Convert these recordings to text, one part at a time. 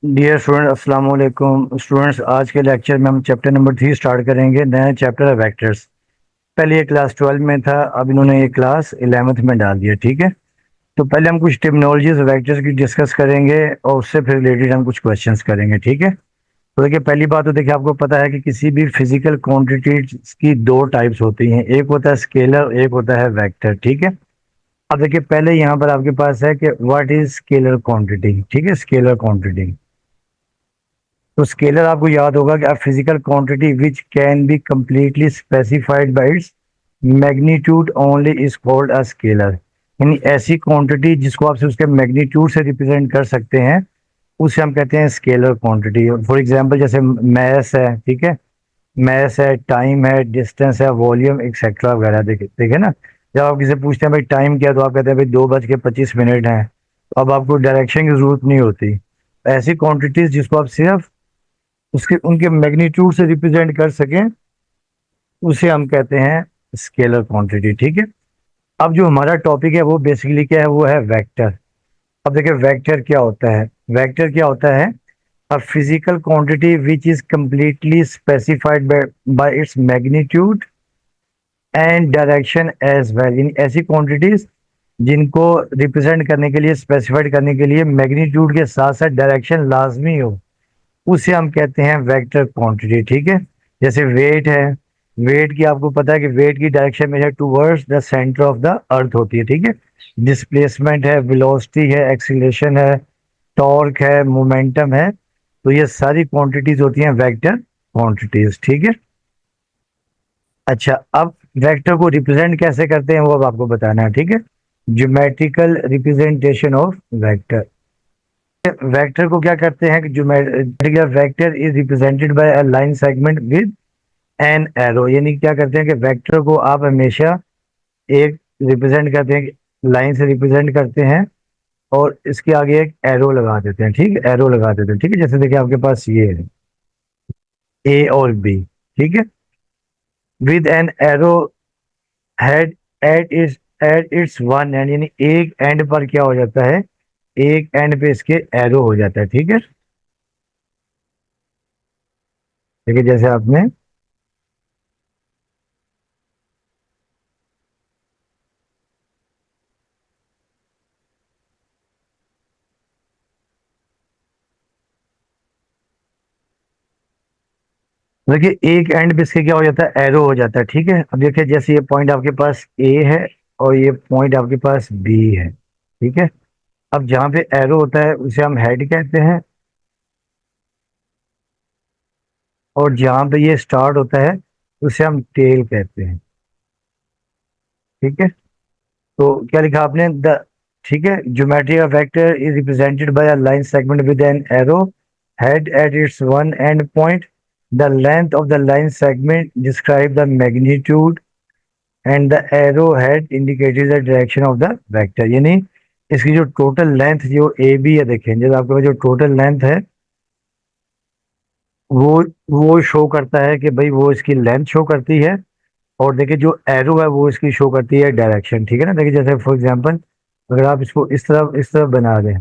Dear student, अस्सलाम वालेकुम students. आज के लेक्चर में हम चैप्टर नंबर 3 स्टार्ट करेंगे। नया चैप्टर है वेक्टर्स। पहले ये क्लास 12 में था, अब इन्होंने ये क्लास 11th में डाल दिया। ठीक है, तो पहले हम कुछ टर्मिनोलॉजीज वेक्टर्स की डिस्कस करेंगे और उससे फिर रिलेटेड हम कुछ क्वेश्चंस करेंगे। ठीक है, तो देखिए पहली बात तो देखिए आपको पता है कि किसी भी फिजिकल क्वांटिटी की दो टाइप्स होती हैं, एक होता है स्केलर, एक होता है वेक्टर। ठीक है, अब देखिए पहले यहाँ पर आपके पास है कि व्हाट इज स्केलर क्वांटिटी। ठीक है, स्केलर क्वांटिटी, तो स्केलर आपको याद होगा कि अ physical quantity which can be completely specified by its magnitude only is called a scalar. यानी ऐसी क्वांटिटी जिसको आप सिर्फ उसके मैग्नीट्यूड से रिप्रेजेंट कर सकते हैं, उसे हम कहते हैं स्केलर क्वांटिटी। फॉर एग्जांपल जैसे मैस है, ठीक है, मैस है, टाइम है, डिस्टेंस है, वॉल्यूम एक्सेट्रा वगैरह। देखिए देखिए ना, जब आप किसी पूछते हैं भाई टाइम क्या है, तो आप कहते हैं भाई 2:25 है। तो अब आपको डायरेक्शन की जरूरत नहीं होती। ऐसी क्वांटिटीज जिसको आप सिर्फ उसके उनके मैग्नीट्यूड से रिप्रेजेंट कर सकें, उसे हम कहते हैं स्केलर क्वांटिटी। ठीक है, अब जो हमारा टॉपिक है वो बेसिकली क्या है, वो है वेक्टर। अब देखिए वेक्टर क्या होता है। वेक्टर क्या होता है, a physical quantity which is completely specified by its magnitude and direction as well. यानी ऐसी क्वांटिटीज जिनको रिप्रेजेंट करने के लिए, स्पेसिफाइड करने के लिए मैग्नीट्यूड के साथ साथ डायरेक्शन लाजमी हो, उसे हम कहते हैं वेक्टर क्वांटिटी। ठीक है, जैसे वेट है, वेट की आपको पता है कि वेट की डायरेक्शन में है towards the centre of the earth होती है। ठीक है, डिस्प्लेसमेंट है, वेलोसिटी है, एक्सीलरेशन है, टॉर्क है, मोमेंटम है, तो ये सारी क्वांटिटीज होती हैं वेक्टर क्वांटिटीज। ठीक है, अच्छा अब वेक्टर को रिप्रेजेंट कैसे करते हैं वो अब आपको बताना है। ठीक है, geometrical representation of vector. Vector को क्या करते हैं कि जो vector is represented by a line segment with an arrow. यानी क्या करते हैं कि वेक्टर को आप हमेशा एक रिप्रेजेंट करते हैं, लाइन से रिप्रेजेंट करते हैं और इसके आगे एक एरो लगा देते हैं। ठीक है, एरो लगा देते हैं। ठीक है, जैसे देखिए आपके पास ये है ए और बी, ठीक है, with an arrow head at its one and. यानी एक एंड पर क्या हो जाता है, एक एंड पे इसके एरो हो जाता है। ठीक है, देखिए जैसे आपने देखिए एक एंड पे इसके क्या हो जाता है, एरो हो जाता है। ठीक है, अब देखिए जैसे ये पॉइंट आपके पास ए है और ये पॉइंट आपके पास बी है। ठीक है, अब जहाँ पे एरो होता है उसे हम हेड कहते हैं, और जहाँ पे ये स्टार्ट होता है उसे हम टेल कहते हैं। ठीक है, तो क्या लिखा आपने द, ठीक है, geometry of vector is represented by a line segment with an arrow head at its one and point. The length of the line segment describe the magnitude and the arrow head indicated the direction of the vector. यानी इसकी जो total length जो A B है, देखें जब आपके पास जो टोटल लेंथ है वो वो शो करता है कि भाई वो इसकी लेंथ शो करती है, और देखिए जो एरो है वो इसकी शो करती है डायरेक्शन। ठीक है ना, देखिए जैसे फॉर एग्जांपल अगर आप इसको इस तरफ बना दें,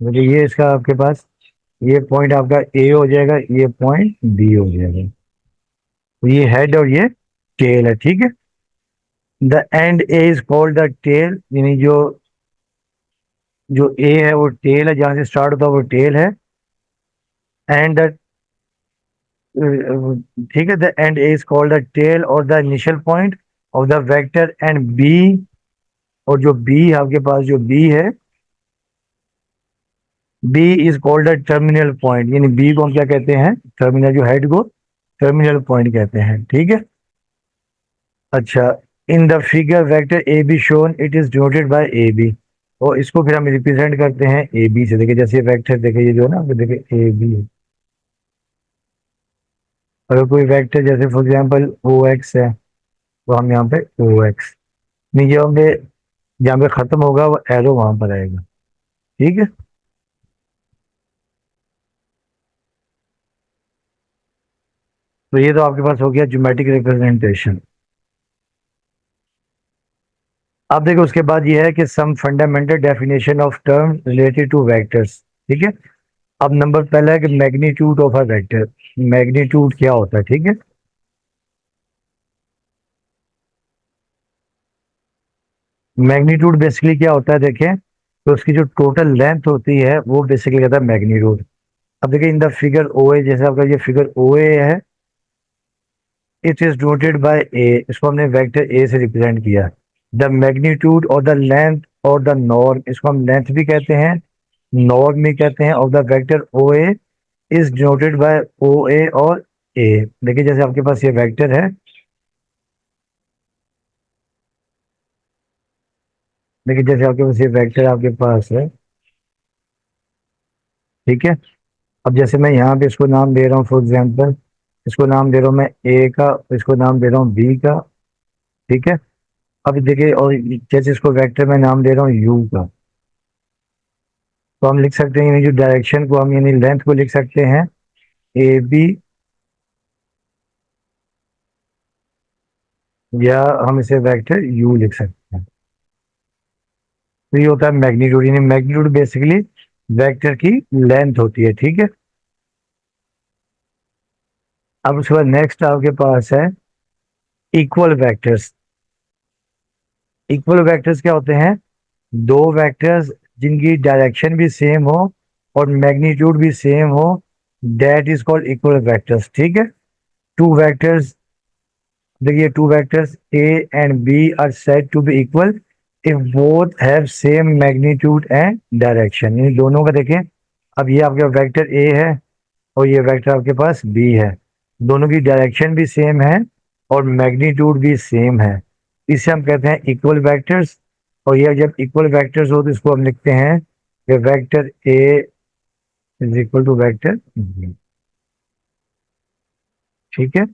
देखिए ये इसका आपके पास ये पॉइंट आपका ए हो जाएगा, ये पॉइंट बी हो जाएगा, तो ये हेड और ये टेल है। ठीक है, the end A is called the tail. यानी जो जो ए है वो टेल है, जहां से स्टार्ट होता है वो टेल है। एंड द, ठीक है, the end A is called the tail और the initial point of the vector and B. और जो बी आपके पास जो बी है, B is called the terminal point. यानी बी को हम क्या कहते हैं, टर्मिनल, जो हेड को टर्मिनल पॉइंट कहते हैं। ठीक है, अच्छा, in the figure vector A B shown it is denoted by A B. और इसको फिर हम रिप्रेजेंट करते हैं ए बी से। देखिए जैसे वेक्टर, देखिए ये जो है ना, देखिए ए बी, अगर कोई वेक्टर जैसे फॉर एग्जांपल ओ एक्स है, तो हम यहाँ पे ओ एक्स, नहीं जब हमें जहाँ पे खत्म होगा वो एरो वहां पर आएगा। ठीक है, तो ये तो आपके पास हो गया ज्योमेट्रिक रिप्रेजेंटेशन। अब देखो उसके बाद ये है कि some fundamental definition of term related to vectors. ठीक है। अब नंबर पहला है कि magnitude of a vector. Magnitude क्या होता है? ठीक है। मैग्नीट्यूड बेसिकली क्या होता है देखें, तो उसकी जो टोटल लेंथ होती है वो बेसिकली कहता है मैग्नीट्यूड। अब देखिए इन द फिगर ओ ए, जैसे आपका ये फिगर ओ ए है, इट इज नोटेड बाय ए, इसको हमने वेक्टर ए से रिप्रेजेंट किया। द मैग्नीट्यूड और द लेंथ और द नॉर्म, इसको हम लेंथ भी कहते हैं, नॉर्म भी कहते हैं, of the vector O A is denoted by O A और ए। देखिए जैसे आपके पास ये वेक्टर है, देखिए जैसे आपके पास ये वेक्टर आपके पास है, ठीक है। अब जैसे मैं यहाँ पे इसको नाम दे रहा हूँ, फॉर एग्जांपल इसको नाम दे रहा हूँ मैं ए का, इसको नाम दे रहा हूँ बी का, ठीक है। अब देखिए, और जैसे इसको वेक्टर में नाम दे रहा हूँ यू का, तो हम लिख सकते हैं यानी जो डायरेक्शन को हम यानी लेंथ को लिख सकते हैं ए बी, या हम इसे वेक्टर यू लिख सकते हैं। तो ये होता है मैग्नीट्यूड, यानी मैग्नीट्यूड बेसिकली वेक्टर की लेंथ होती है, ठीक है। अब उसके बाद नेक्स्ट आपके पास है इक्वल वेक्टर्स। इक्वल वेक्टर्स क्या होते हैं? दो वेक्टर्स जिनकी डायरेक्शन भी सेम हो और मैग्नीट्यूड भी सेम हो, that is called equal vectors, ठीक है। टू वेक्टर्स, देखिए two vectors A and B are said to be equal if both have same magnitude and direction. इन दोनों का देखें, अब ये आपका वेक्टर ए है और ये वेक्टर आपके पास बी है, दोनों की डायरेक्शन भी सेम है और मैग्नीट्यूड भी सेम है, इसे हम कहते हैं इक्वल वेक्टर्स। और ये जब इक्वल वेक्टर्स हो तो इसको हम लिखते हैं कि vector A is equal to vector B, ठीक है।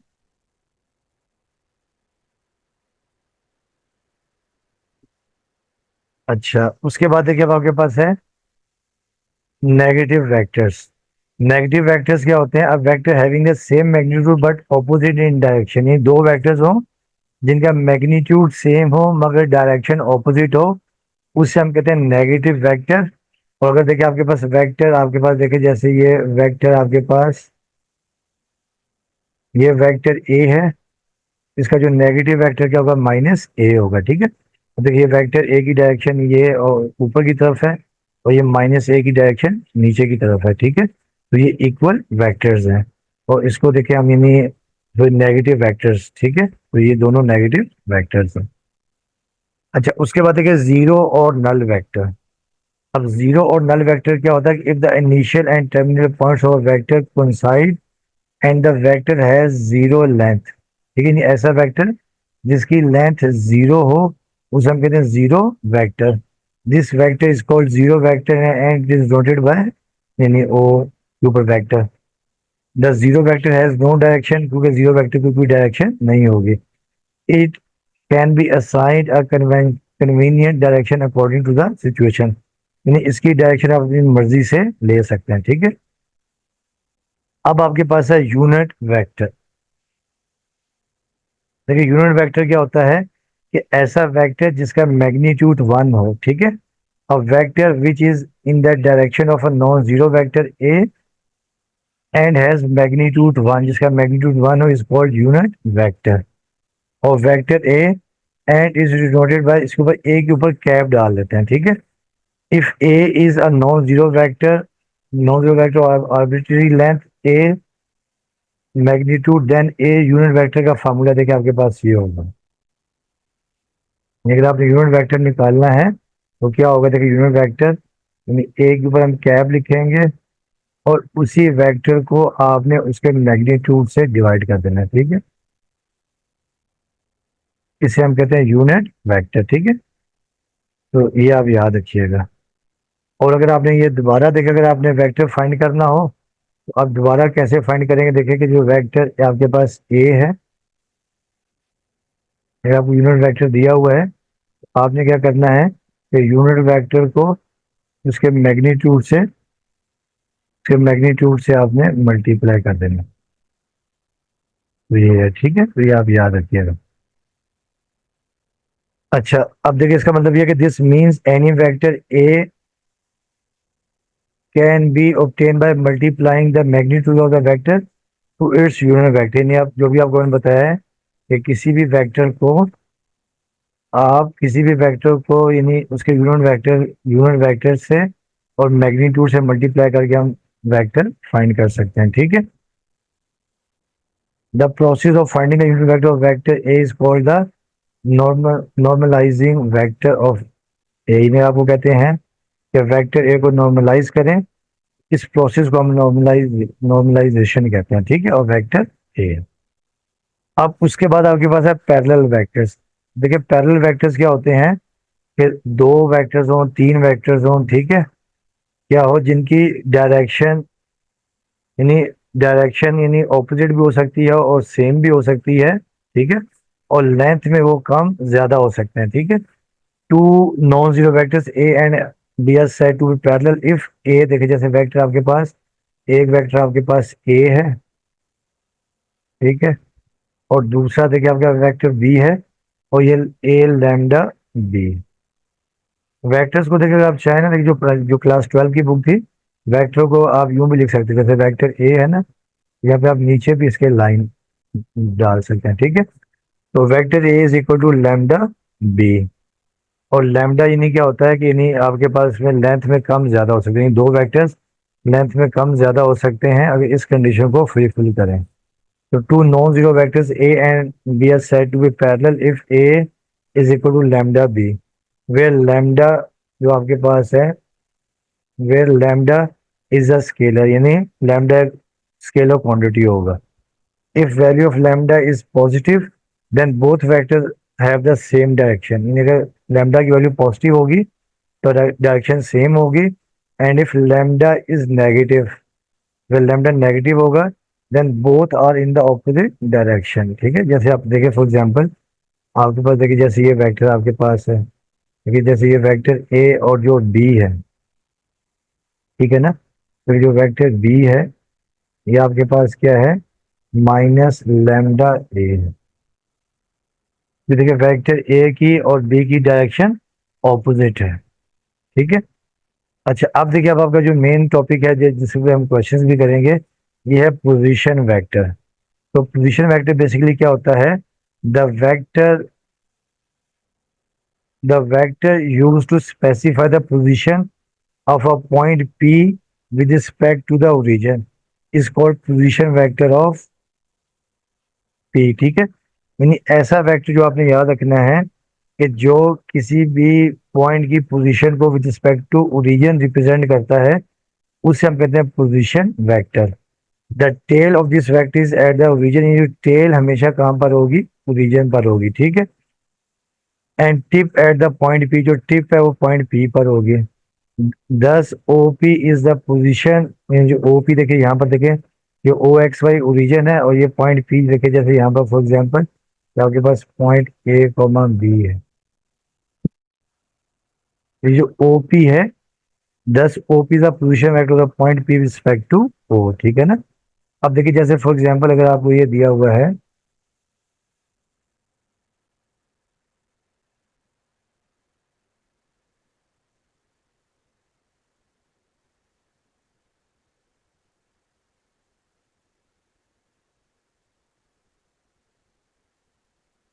अच्छा, उसके बाद देखिए अब आपके पास है नेगेटिव वेक्टर्स। नेगेटिव वेक्टर्स क्या होते हैं? अब vector having the same magnitude but opposite in direction, ये दो वेक्टर्स हो जिनका मैग्नीट्यूड सेम हो मगर डायरेक्शन ऑपोजिट हो, उससे हम कहते हैं नेगेटिव वेक्टर। और अगर देखिए आपके पास वेक्टर, आपके पास देखिए जैसे ये वेक्टर आपके पास, ये वेक्टर ए है, इसका जो नेगेटिव वेक्टर क्या होगा? माइनस ए होगा, ठीक है। तो देखिए वेक्टर ए की डायरेक्शन ये और ऊपर की तरफ है और ये माइनस ए की डायरेक्शन नीचे की तरफ है, ठीक है। तो ये इक्वल वेक्टर्स हैं और इसको देखिए हम यानी जो नेगेटिव वेक्टर्स, ठीक है, तो ये दोनों नेगेटिव वेक्टर्स हैं। अच्छा, उसके बाद देखिए जीरो और नल वेक्टर। अब जीरो और नल वेक्टर क्या होता है कि if the initial and terminal points of vector coincide and the vector has zero length, ठीक है। नहीं, ऐसा वेक्टर जिसकी लेंथ जीरो हो उसे हम कहते हैं zero vector. This vector is called zero vector and it is noted by यानी ओ के ऊपर vector. The zero vector has no direction, क्योंकि जीरो वेक्टर की कोई डायरेक्शन नहीं होगी। It can be assigned a convenient direction according to the situation, यानी इसकी डायरेक्शन आप अपनी मर्जी से ले सकते हैं, ठीक है। अब आपके पास है यूनिट वेक्टर। देखिए यूनिट वेक्टर क्या होता है कि ऐसा वेक्टर जिसका मैग्नीट्यूड वन हो, ठीक है। A vector which is in that direction of a non zero vector A and has magnitude one, जिसका मैग्नीट्यूड वन हो इज कॉल्ड यूनिट वेक्टर। और vector A and is denoted bye, इसके ऊपर ए के ऊपर कैप डाल देते हैं, ठीक है। If A is a non zero vector, non zero vector arbitrary length A magnitude, then A unit vector का फार्मूला देखिए आपके पास ये होगा। अगर आपने यूनिट वेक्टर निकालना है तो क्या होगा? देखिए यूनिट वेक्टर यानी ए के ऊपर हम कैप लिखेंगे और उसी वेक्टर को आपने उसके मैग्नीट्यूड से डिवाइड कर देना है, ठीक है। इसे हम कहते हैं यूनिट वेक्टर, ठीक है। तो ये आप याद रखिएगा। और अगर आपने ये दोबारा देखें, अगर आपने वेक्टर फाइंड करना हो तो आप दोबारा कैसे फाइंड करेंगे? देखिए कि जो वेक्टर आपके पास ए है, अगर आपको यूनिट वेक्टर दिया हुआ है तो आपने क्या करना है कि यूनिट वेक्टर को उसके मैग्नीट्यूड से आपने मल्टीप्लाई कर देना। तो ये है, ठीक है। तो ये आप याद रखिएगा। अच्छा, अब देखिए इसका मतलब ये कि this means any vector A can be obtain by multiplying the magnitude of the vector to its unit vector. यानी आप जो भी आपको मैंने बताया है कि किसी भी वेक्टर को यानी उसके यूनिट वेक्टर से और मैग्नीट्यूड से मल्टीप्लाई करके हम वेक्टर फाइंड कर सकते हैं, ठीक है। The process of finding the unit vector of vector A is called the normalising vector of A. इन्हें आपको कहते हैं कि वेक्टर ए को नॉर्मलाइज करें। इस प्रोसेस को हम नॉर्मलाइजेशन कहते हैं, ठीक है, और वेक्टर ए। अब उसके बाद आपके पास है पैरेलल वेक्टर्स। देखिए पैरेलल वेक्टर्स क्या होते हैं कि दो वेक्टर्स हों, तीन वेक्टर्स हों, ठीक है, क्या हो जिनकी डायरेक्शन यानी यानी ऑपोजिट भी हो सकती है और सेम भी हो सकती है, ठीक है, और लेंथ में वो कम ज्यादा हो सकते हैं, ठीक है। Two non zero vectors A and B are said to be parallel if A, देखिए जैसे वेक्टर आपके पास, एक वेक्टर आपके पास ए है, ठीक है, और दूसरा देखिए आपका वेक्टर बी है, और ये ए लैम्डा बी। वेक्टर्स को देखिए आप चाहे ना, देखिए जो क्लास 12 की बुक थी, वेक्टर को आप यूं भी लिख सकते हैं, जैसे वेक्टर ए है ना, यहाँ पे आप नीचे भी इसके लाइन डाल सकते हैं, ठीक है। तो vector A is equal to lambda B. और लैम्डा यानी क्या होता है कि यानी आपके पास में लेंथ में कम ज्यादा हो सकते हैं, दो वेक्टर्स लेंथ में कम ज्यादा हो सकते हैं अगर इस कंडीशन को फुलफिल करें। तो two non zero vectors A and B are said to be parallel if A is equal to lambda B, where lambda जो आपके पास है, where lambda is a scalar, यानी लैम्डा स्केलर क्वांटिटी होगा। If value of lambda is positive then both vector have the same direction, यानी अगर lambda की value positive होगी तो डायरेक्शन सेम होगी। And if lambda is negative, अगर lambda negative होगा then both are in the opposite direction, ठीक है। जैसे आप देखिए फॉर एग्जांपल, आपके पास देखिए जैसे ये वेक्टर आपके पास है, देखिए जैसे ये वेक्टर ए और जो बी है, ठीक है ना, तो जो वेक्टर बी है ये आपके पास क्या है, माइनस लैम्डा ए है। तो देखिए वेक्टर ए की और बी की डायरेक्शन ऑपोजिट है, ठीक है। अच्छा अब देखिए, अब आपका जो मेन टॉपिक है जिस पे हम क्वेश्चंस भी करेंगे, ये है पोजीशन वेक्टर। तो पोजीशन वेक्टर बेसिकली क्या होता है, the vector the vector use to specify the position of a point P with respect to the origin is called position vector of P, ठीक है। यानी ऐसा वेक्टर जो आपने याद रखना है कि जो किसी भी पॉइंट की पोजीशन को with respect to origin represent करता है, उसे हम कहते हैं position vector. The tail of this vector is at the origin, ये टेल हमेशा कहाँ पर होगी, ओरिजिन पर होगी, ठीक है। And tip at the point P, जो टिप है वो पॉइंट पी पर होगी। Thus O P is the position, जो ओ पी देखिए यहाँ पर देखिए, ये ओ एक्स वाई ओरिजिन है, और ये पॉइंट पी देखिए जैसे यहाँ पर फॉर एग्जाम्पल आपके पास पॉइंट ए कॉमा बी है, ये जो ओ पी है, thus O P the position vector of point P respect to O, ठीक है ना। अब देखिए जैसे फॉर एग्जाम्पल अगर आपको ये दिया हुआ है,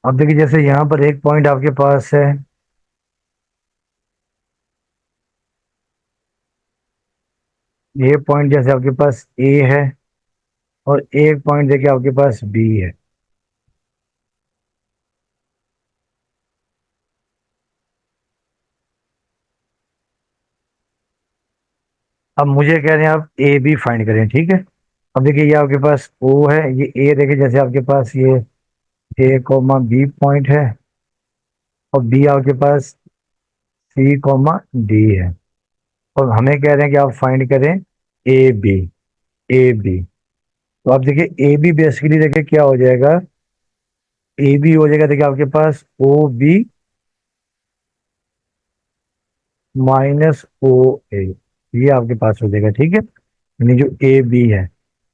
अब देखिए जैसे यहाँ पर एक पॉइंट आपके पास है, ये पॉइंट जैसे आपके पास ए है, और एक पॉइंट देखिए आपके पास बी है। अब मुझे कह रहे हैं आप ए बी फाइंड करें, ठीक है। अब देखिए ये आपके पास ओ है, ये ए देखिए जैसे आपके पास ये ए कॉमा बी पॉइंट है, और बी आपके पास सी कॉमा डी है, और हमें कह रहे हैं कि आप फाइंड करें ए बी। ए बी, तो आप देखिए ए बी बेसिकली देखिए क्या हो जाएगा, ए बी हो जाएगा देखिए आपके पास ओ बी माइनस ओ ए, ये आपके पास हो जाएगा, ठीक है। यानी जो ए बी है,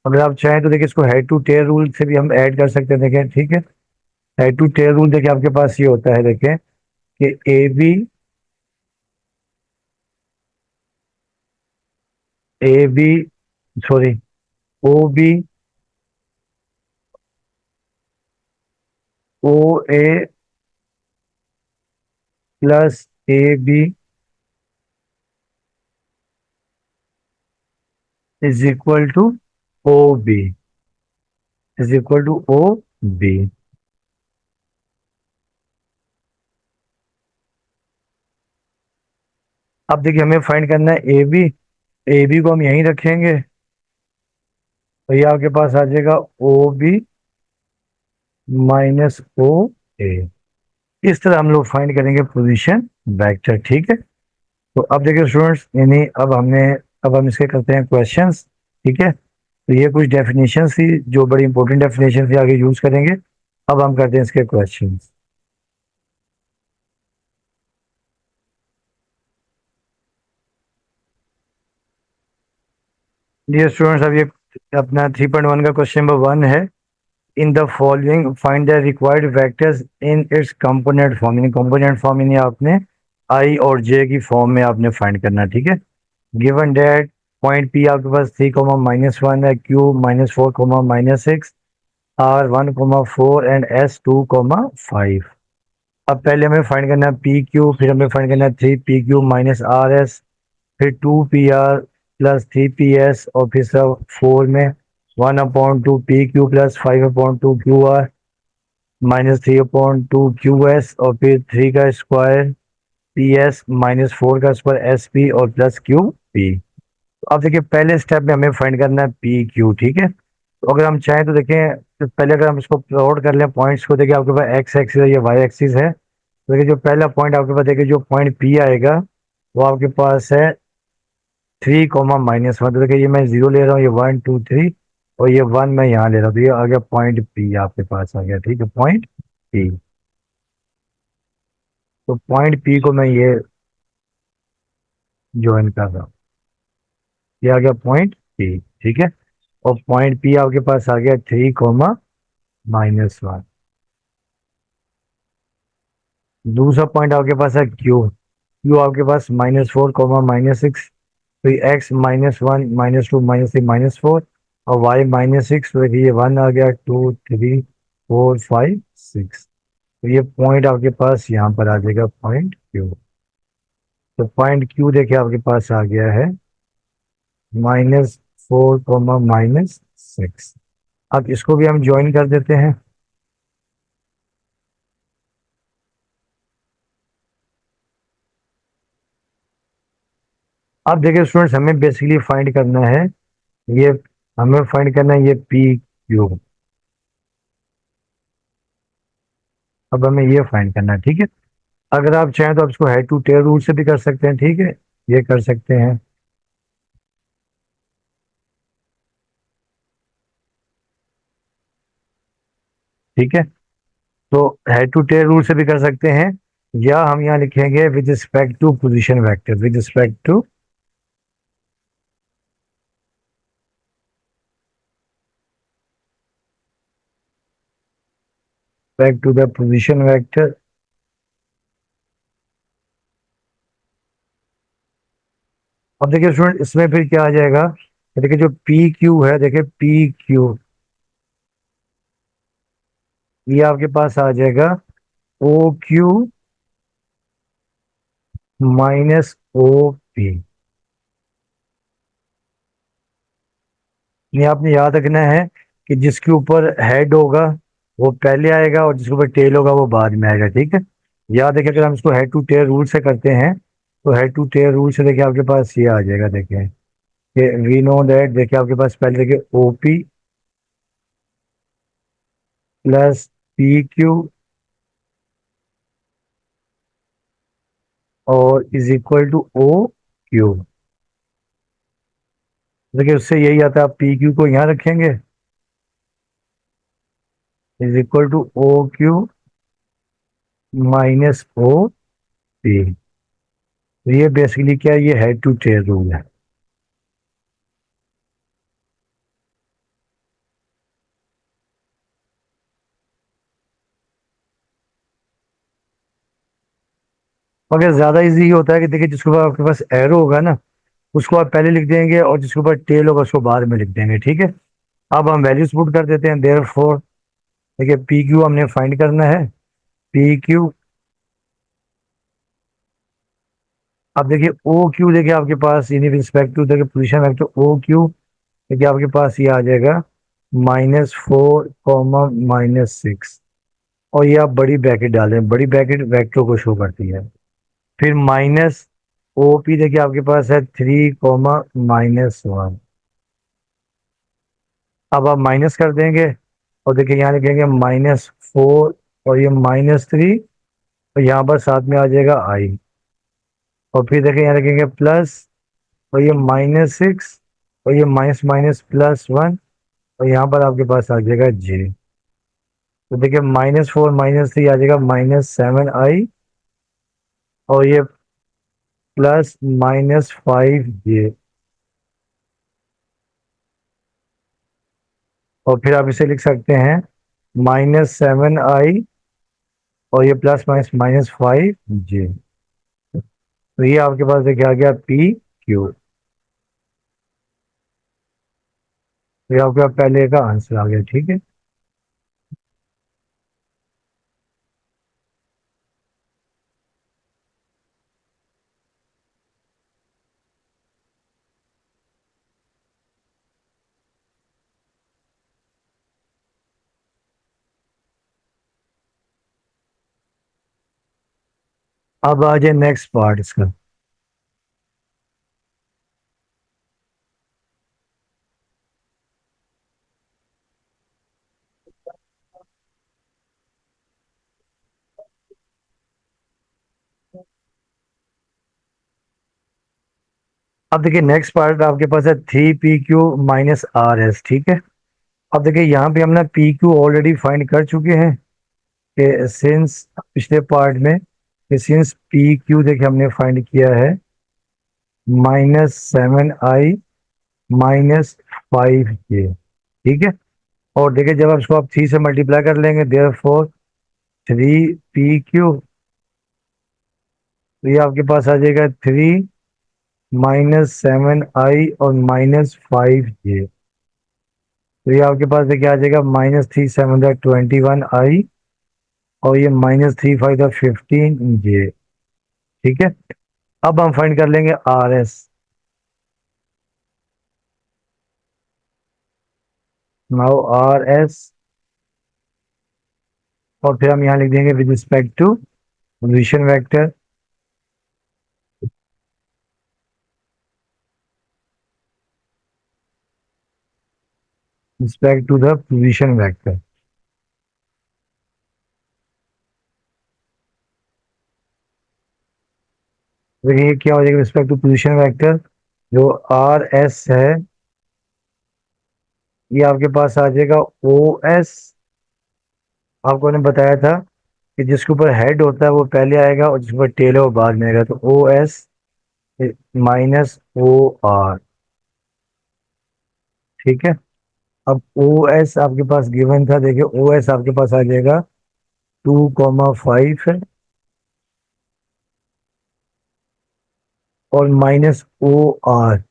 अगर आप चाहें तो देखिए इसको हेड टू टेल रूल से भी हम ऐड कर सकते हैं, देखें, ठीक है। हेड टू टेल रूल देखिए आपके पास ये होता है, देखें कि A B sorry O B O A plus A B is equal to O B is equal to O B. अब देखिए हमें फाइंड करना है ए बी को हम यहीं रखेंगे तो ये आपके पास आ जाएगा ओ बी -ओ ए। इस तरह हम लोग फाइंड करेंगे पोजीशन वेक्टर, ठीक है। तो अब देखिए स्टूडेंट्स, यानी अब हम इसके करते हैं क्वेश्चंस, ठीक है। तो ये कुछ डेफिनेशन थी जो बड़ी इंपॉर्टेंट डेफिनेशन थी, आगे यूज करेंगे। अब हम करते हैं इसके क्वेश्चंस। डियर स्टूडेंट्स, अब ये अपना 3.1 का क्वेश्चन नंबर 1 है। In the following find the required vectors in its component form. यानी कंपोनेंट फॉर्म यानी आपने आई और जे की फॉर्म में आपने फाइंड करना है, ठीक है। गिवन डेट पॉइंट पी आपके पास 3, -1 है, क्यू -4, -6, आर 1, 4 एंड एस 2, 5। अब पहले हमें फाइंड करना है पी क्यू, फिर हमें फाइंड करना है 3 PQ -RS, फिर 2 PR प्लस 3 PS, और फिर सब 4 में 1/2 PQ प्लस 5/2 QR -3/2 QS, और फिर 3 का स्क्वायर PS -4 का स्क्वायर SP और प्लस QP। अब देखिए पहले स्टेप में हमें फाइंड करना है PQ, ठीक है। तो अगर हम चाहें तो देखें, तो पहले अगर हम इसको प्लॉट कर लें पॉइंट्स को, देखिए आपके पास एक्स एक्सिस है, ये वाई एक्सिस है। तो देखिए जो पहला पॉइंट आपके पास, देखिए जो पॉइंट P आएगा वो आपके पास है 3, -1। तो देखिए ये मैं 0 ले रहा हूँ, ये 1 2 3, और ये 1 मैं यहाँ ले रहा हूँ, तो ये आ गया पॉइंट P आपके पास आ गया, ठीक है, पॉइंट P। तो पॉइंट P को मैं ये ज्वाइन कर रहा हूँ, ये आ गया पॉइंट P, ठीक है। और पॉइंट P आपके पास आ गया 3, -1। दूसरा पॉइंट आपके पास है क्यू आपके पास -4, -6। तो ये एक्स -1, -2, -3, -4, और वाई -6। तो देखिए ये 1 आ गया, 2 3 4 5 6। तो ये पॉइंट आपके पास यहाँ पर आ जाएगा पॉइंट क्यू। तो पॉइंट क्यू देखिए आपके पास आ गया है -4, -6। अब इसको भी हम ज्वाइन कर देते हैं। अब देखिए स्टूडेंट्स, हमें बेसिकली फाइंड करना है ये हमें फाइंड करना है ये PQ। अब हमें ये फाइंड करना है, ठीक है। अगर आप चाहें तो आप इसको हेड टू टेल रूल से भी कर सकते हैं, ठीक है, ये कर सकते हैं, ठीक है। तो हेड टू टेल रूल से भी कर सकते हैं, या हम यहाँ लिखेंगे with respect to position vector, with respect to back to the position vector. अब देखिए स्टूडेंट, इसमें फिर क्या आ जाएगा, देखिए जो PQ है, देखिए PQ ये आपके पास आ जाएगा OQ -OP। ये आपने याद रखना है कि जिसके ऊपर हेड होगा वो पहले आएगा, और जिसके ऊपर टेल होगा वो बाद में आएगा, ठीक है। याद रखिए, अगर हम इसको हेड टू टेल रूल से करते हैं तो हेड टू टेल रूल से देखिए आपके पास ये आ जाएगा, देखिए कि वी नो दैट, देखिए आपके पास पहले देखिए OP प्लस PQ और इज इक्वल टू OQ। देखिए उससे यही आता है, आप PQ को यहाँ रखेंगे, is equal to OQ -OP। तो ये बेसिकली क्या है, ये हेड टू टेल रूल है। मगर ज्यादा इजी ये होता है कि देखिए जिसके ऊपर आपके पास एरो होगा ना उसको आप पहले लिख देंगे और जिसके ऊपर टेल होगा उसको बाद में लिख देंगे, ठीक है। अब हम वैल्यूज पुट कर देते हैं, देयर फोर देखिए पी क्यू हमने फाइंड करना है। पी क्यू, अब देखिए ओ क्यू, देखिए आपके पास इन रिस्पेक्ट टू देखिए पोजिशन वेक्टर ओ क्यू, देखिए आपके पास ये आ जाएगा -4, -6, और ये आप बड़ी ब्रैकेट डालें, बड़ी ब्रैकेट वेक्टर को शो करती है। फिर माइनस ओ पी, देखिए आपके पास है 3, -1। अब आप माइनस कर देंगे और देखिए यहाँ लिखेंगे -4 और ये -3, और यहाँ पर साथ में आ जाएगा आई, और फिर देखिए यहाँ लिखेंगे प्लस, और ये -6, और ये माइनस माइनस +1, और यहाँ पर आपके पास आ जाएगा जे। तो देखिए -4 -3 आ जाएगा -7 आई, और ये +-5 जे, और फिर आप इसे लिख सकते हैं -7 आई, और ये प्लस माइनस -5 जे। तो ये आपके पास देखिए आ गया पी क्यू। तो ये आपका पहले का आंसर आ गया, ठीक है। अब आ जाए नेक्स्ट पार्ट इसका। अब देखिए नेक्स्ट पार्ट आपके पास है 3 PQ - RS, ठीक है। अब देखिए यहाँ पे हमने पी क्यू ऑलरेडी फाइंड कर चुके हैं कि सिंस पिछले पार्ट में कि सिंस पी क्यू देखिए हमने फाइंड किया है -7 आई -5 जे, ठीक है। और देखिए जब आप इसको आप 3 से मल्टीप्लाई कर लेंगे, देयर फोर 3 PQ, तो ये आपके पास आ जाएगा 3 -7 आई और -5 जे। तो ये आपके पास देखिए आ जाएगा -3 7 21 आई, और ये -3 5 15 जे, ठीक है। अब हम फाइंड कर लेंगे RS। नाउ RS, और फिर हम यहाँ लिख देंगे with respect to position vector, respect to the position vector. देखिए ये क्या हो जाएगा रिस्पेक्ट टू पोजीशन वेक्टर, जो RS है ये आपके पास आ जाएगा OS। आपको ने बताया था कि जिसके ऊपर हेड होता है वो पहले आएगा और जिसके ऊपर टेल है वो बाद में आएगा, तो OS -OR, ठीक है। अब OS आपके पास गिवन था, देखिए OS आपके पास आ जाएगा 2, 5 है, और -OR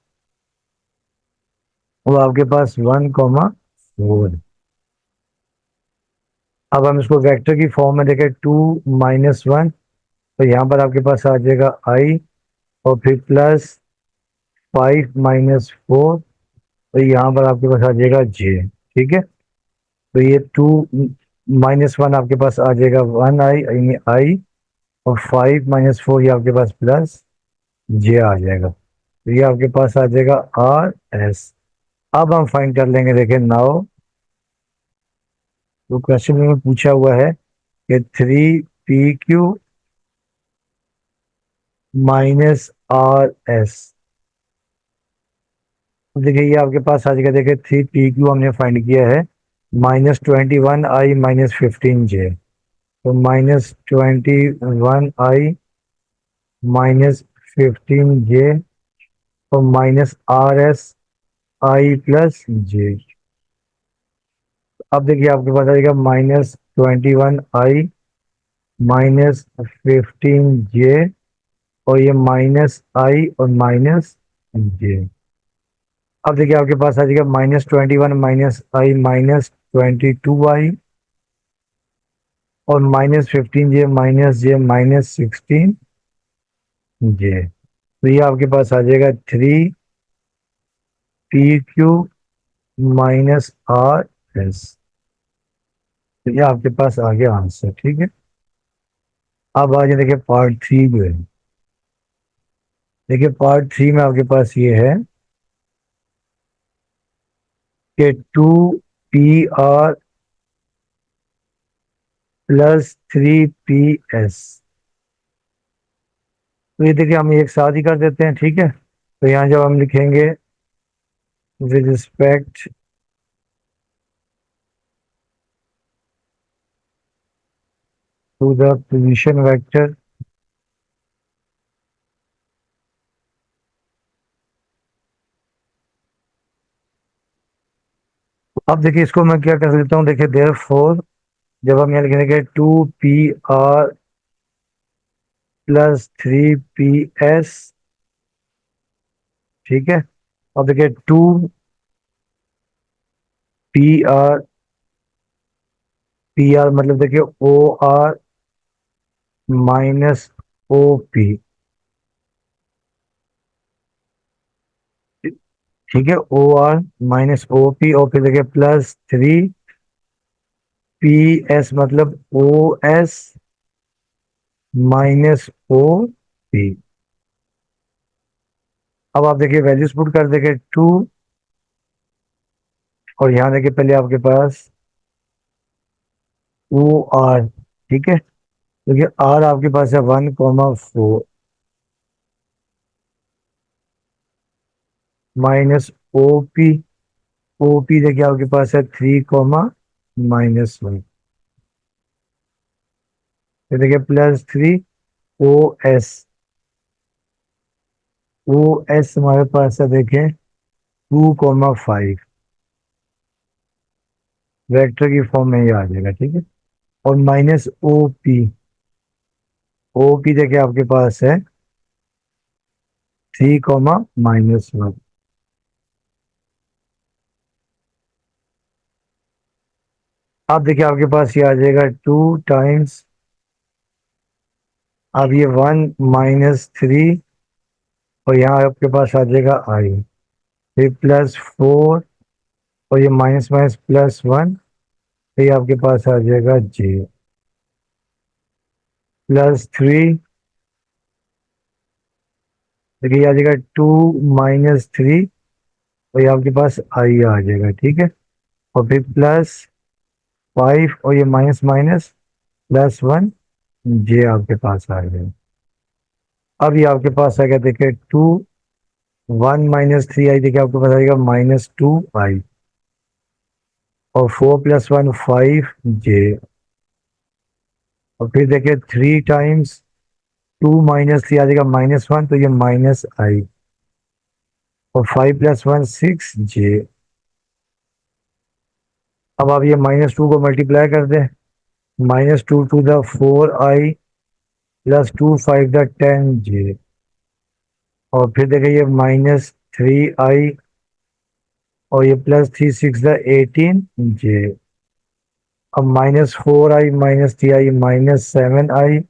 वो आपके पास 1, 4। अब हम इसको वेक्टर की फॉर्म में देखें 2 - 1, तो यहाँ पर आपके पास आ जाएगा आई, और फिर +5 - 4, तो यहाँ पर आपके पास आ जाएगा जे, ठीक है। तो ये 2 - 1 आपके पास आ जाएगा 1 आई, आई, और 5 - 4 ये आपके पास +जे आ जाएगा। तो ये आपके पास आ जाएगा RS। अब हम फाइंड कर लेंगे, देखें नाउ तो क्वेश्चन में पूछा हुआ है कि 3 PQ -RS। देखिए ये आपके पास आ जाएगा, देखिए 3 PQ हमने फाइंड किया है -21 आई -15 जे, तो -21 आई -15 जे, और -RS आई +जे। अब देखिए आपके पास आ जाएगा -21 आई -15 जे, और ये माइनस आई और माइनस जे। अब देखिए आपके पास आ जाएगा -21 माइनस आई माइनस 22 आई और -15 जे माइनस जे -16 जे। तो ये आपके पास आ जाएगा 3 PQ माइनस RS। तो ये आपके पास आ गया आंसर, ठीक है। अब आ जाए देखिए पार्ट 3 जो है। देखिए पार्ट 3 में आपके पास ये है कि 2PR प्लस 3PS। तो ये देखिए हम एक साथ ही कर देते हैं, ठीक है। तो यहाँ जब हम लिखेंगे with respect to the position vector, अब देखिए इसको मैं क्या कर देता हूँ, देखिए देयरफॉर जब हम यहाँ लिखेंगे 2PR प्लस 3PS, ठीक है। अब देखिए 2PR, PR मतलब देखिए OR माइनस OP, ठीक है। OR माइनस OP और फिर देखिए प्लस 3PS मतलब OS माइनस OP। अब आप देखिए वैल्यूज पुट कर देंगे 2 और यहाँ देखिए पहले आपके पास OR, ठीक है। देखिए R आपके पास है 1,4 माइनस OP, OP देखिए आपके पास है 3, -1। देखिए प्लस 3 OS, OS हमारे पास है देखिए 2,5, वेक्टर की फॉर्म में ये आ जाएगा, ठीक है। और माइनस OP, OP देखिए आपके पास है 3, -1। अब देखिए आपके पास ये आ जाएगा 2 टाइम्स, अब ये 1 - 3 और यहाँ आपके पास आ जाएगा आई, फिर +4 और ये माइनस माइनस +1, फिर आपके पास आ जाएगा जे +3। देखिए ये आ जाएगा 2 - 3 और ये आपके पास आई आ जाएगा, ठीक है। और फिर +5 और ये माइनस माइनस +1 जे आपके पास आ गया। अब ये आपके पास आ गया देखिए 1 - 3 आई, देखिए आपके पास आएगा -2 आई और 4 + 1 5 जे। और फिर देखिए 3 टाइम्स 2 - 3 आ जाएगा -1, तो ये -आई और 5 + 1 6 जे। अब आप ये -2 को मल्टीप्लाई कर दें, -2 to the 4i +2 5 the 10 जे। और फिर देखिए ये -3i और ये +3 6 the 18 जे। अब -4i -3i -7i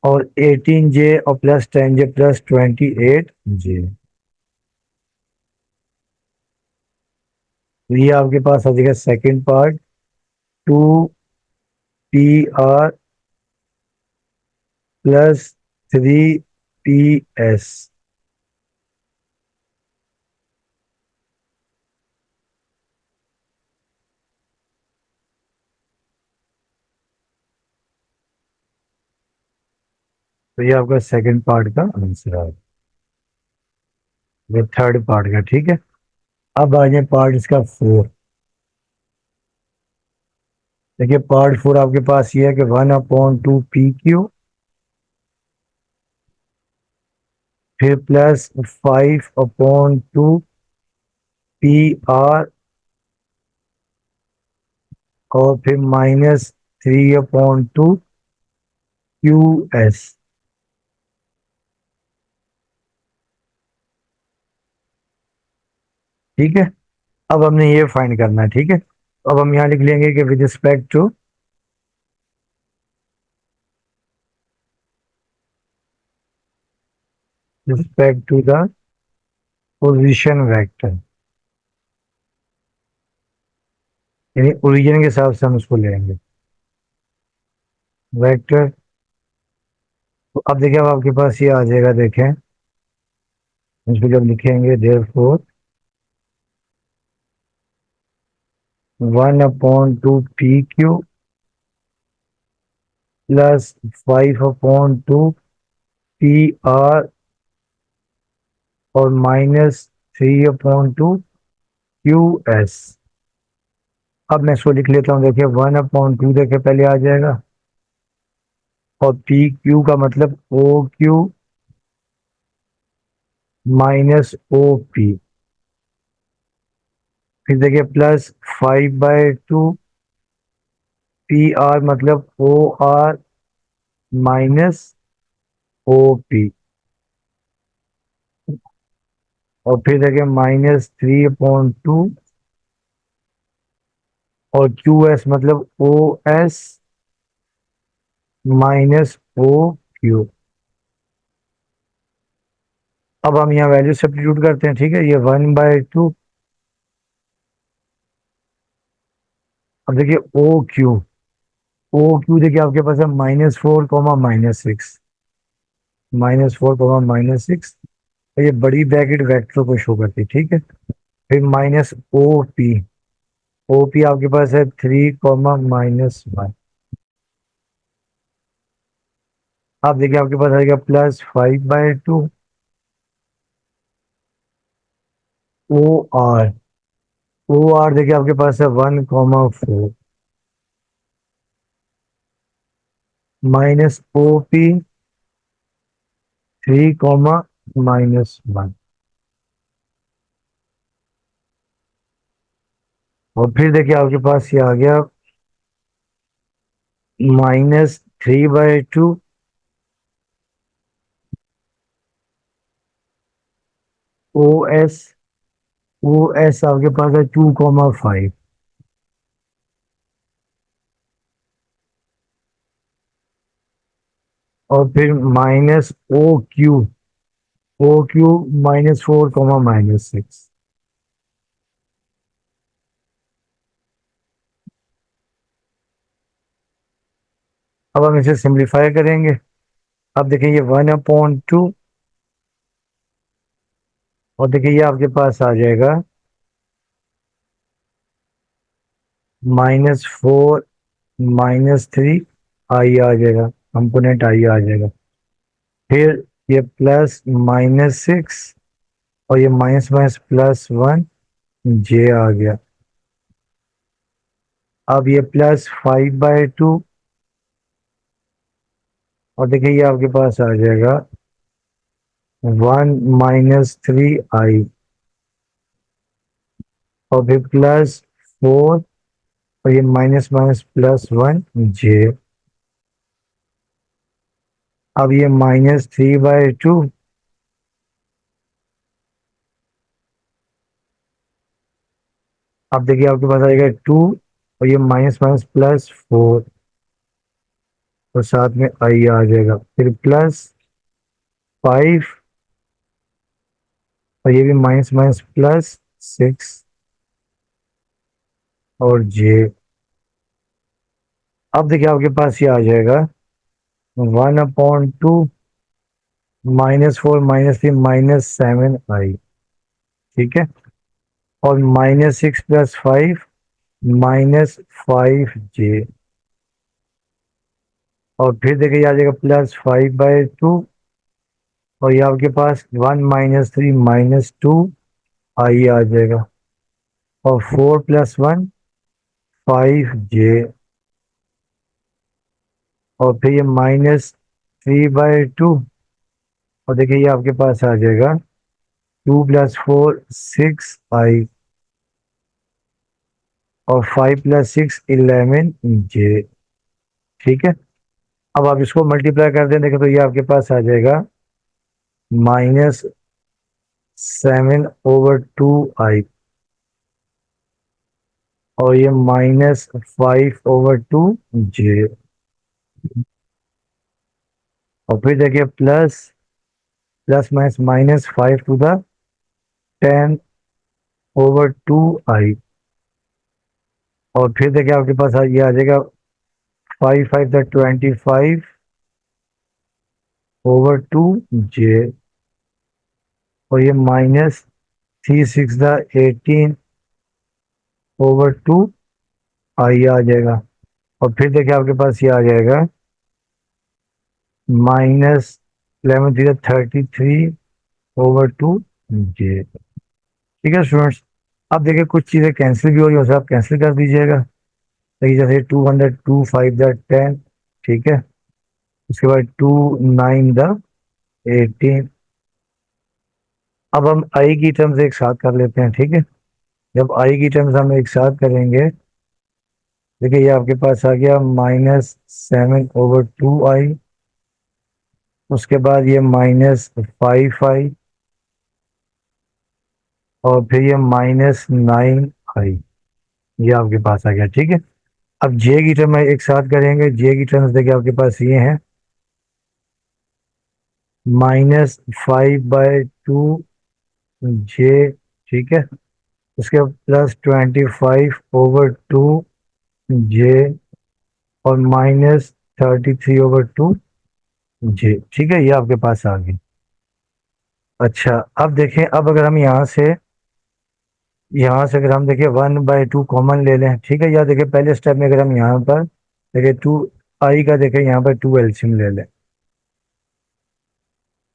और 18 जे और +10 जे +28 जे। तो ये आपके पास आ जाएगा second part 2PR plus 3PS। तो ये आपका सेकंड पार्ट का आंसर है, ये थर्ड पार्ट का, ठीक है। अब आ जाए पार्ट इसका 4। देखिए पार्ट 4 आपके पास ये है कि 1/2 PQ फिर +5/2 PR और फिर -3/2 QS। ठीक है। अब हमने ये फाइंड करना है, ठीक है। अब हम यहाँ लिख लेंगे कि with respect to the position vector, यानी ओरिजिन के हिसाब से हम उसको लेंगे वेक्टर। तो अब देखिए, अब आपके पास ये आ जाएगा, देखें इसको जब लिखेंगे, therefore 1/2 P Q plus 5/2 P R और -3/2 क्यू एस। अब मैं इसको लिख लेता हूँ, देखिए 1/2 देखिए पहले आ जाएगा, और पी क्यू का मतलब OQ -OP। फिर देखिए प्लस 5/2 PR मतलब OR -OP। और फिर देखिए -3/2 और QS मतलब OS -OQ। अब हम यहाँ वैल्यू सब्स्टिट्यूट करते हैं, ठीक है। ये 1/2, अब देखिए ओ क्यू देखिए आपके पास है -4, -4, ये बड़ी ब्रैकेट वेक्टर को शो करती है, ठीक है। फिर -OP आपके पास है 3, -1। अब देखिए आपके पास आएगा +5/2 OR। देखिए आपके पास है 1, 4 -OP 3, -1। और फिर देखिए आपके पास ये आ गया -3/2 OS। आपके पास है 2, 5। और फिर -OQ -4, -6। अब हम इसे सिंप्लीफाई करेंगे। अब देखिए ये 1/2, और देखिए ये आपके पास आ जाएगा -4 -3 आई आ जाएगा, कंपोनेंट आई आ जाएगा। फिर ये +-6 और ये माइनस माइनस +1 जे आ गया। अब ये +5/2, और देखिए ये आपके पास आ जाएगा 1 -3 आई, और फिर +4 और ये माइनस माइनस +1 जे। अब ये -3/2, अब देखिए आपके पास आएगा 2 और ये माइनस माइनस +4 और साथ में आई आ जाएगा। फिर +5 और ये भी माइनस माइनस +6 और जे। अब देखिए आपके पास ये आ जाएगा 1/2 -4 -3 -7 आई, ठीक है। और -6 +5 -5 जे। और फिर देखिए ये आ जाएगा +5/2 और ये आपके पास 1 -3 -2 आई आ जाएगा। और 4 + 1 5 जे। और फिर ये -3/2 और देखिए ये आपके पास आ जाएगा 2 + 4 6 आई और 5 + 6 11 जे, ठीक है। अब आप इसको मल्टीप्लाई कर दें, देखें तो ये आपके पास आ जाएगा -7/2 आई। और ये -5/2 जे, और फिर देखिए plus plus minus -5 to the 10/2 I, और फिर देखिए आपके पास ये आ जाएगा 5/5 द 25/2 जे, और ये -3/6 द 18/2 आई आ जाएगा। और फिर देखिए आपके पास ये आ जाएगा -11/3 = 33/2 जे। ठीक है स्टूडेंट्स, अब देखिए कुछ चीज़ें कैंसिल भी हो रही है, उसे आप कैंसिल कर दीजिएगा। देखिए जैसे 200 2 5 द 10, ठीक है, उसके बाद 2 9 द 18। अब हम आई की टर्म्स एक साथ कर लेते हैं, ठीक है। जब आई की टर्म्स हम एक साथ करेंगे, देखिए ये आपके पास आ गया -7/2 आई, उसके बाद ये -5 आई, और फिर ये -9 आई, ये आपके पास आ गया, ठीक है। अब जे की टर्म एक साथ करेंगे, जे की टर्म्स देखिए आपके पास ये हैं -5/2 जे, ठीक है, उसके +25/2 जे, और -33/2 जे, ठीक है, ये आपके पास आ गई। अच्छा, अब देखें, अब अगर हम यहाँ से अगर हम देखिए 1/2 कॉमन ले लें, ठीक है, या देखिए पहले स्टेप में अगर हम यहाँ पर देखिए 2 आई का देखें यहाँ पर 2 एल्सियम ले लें,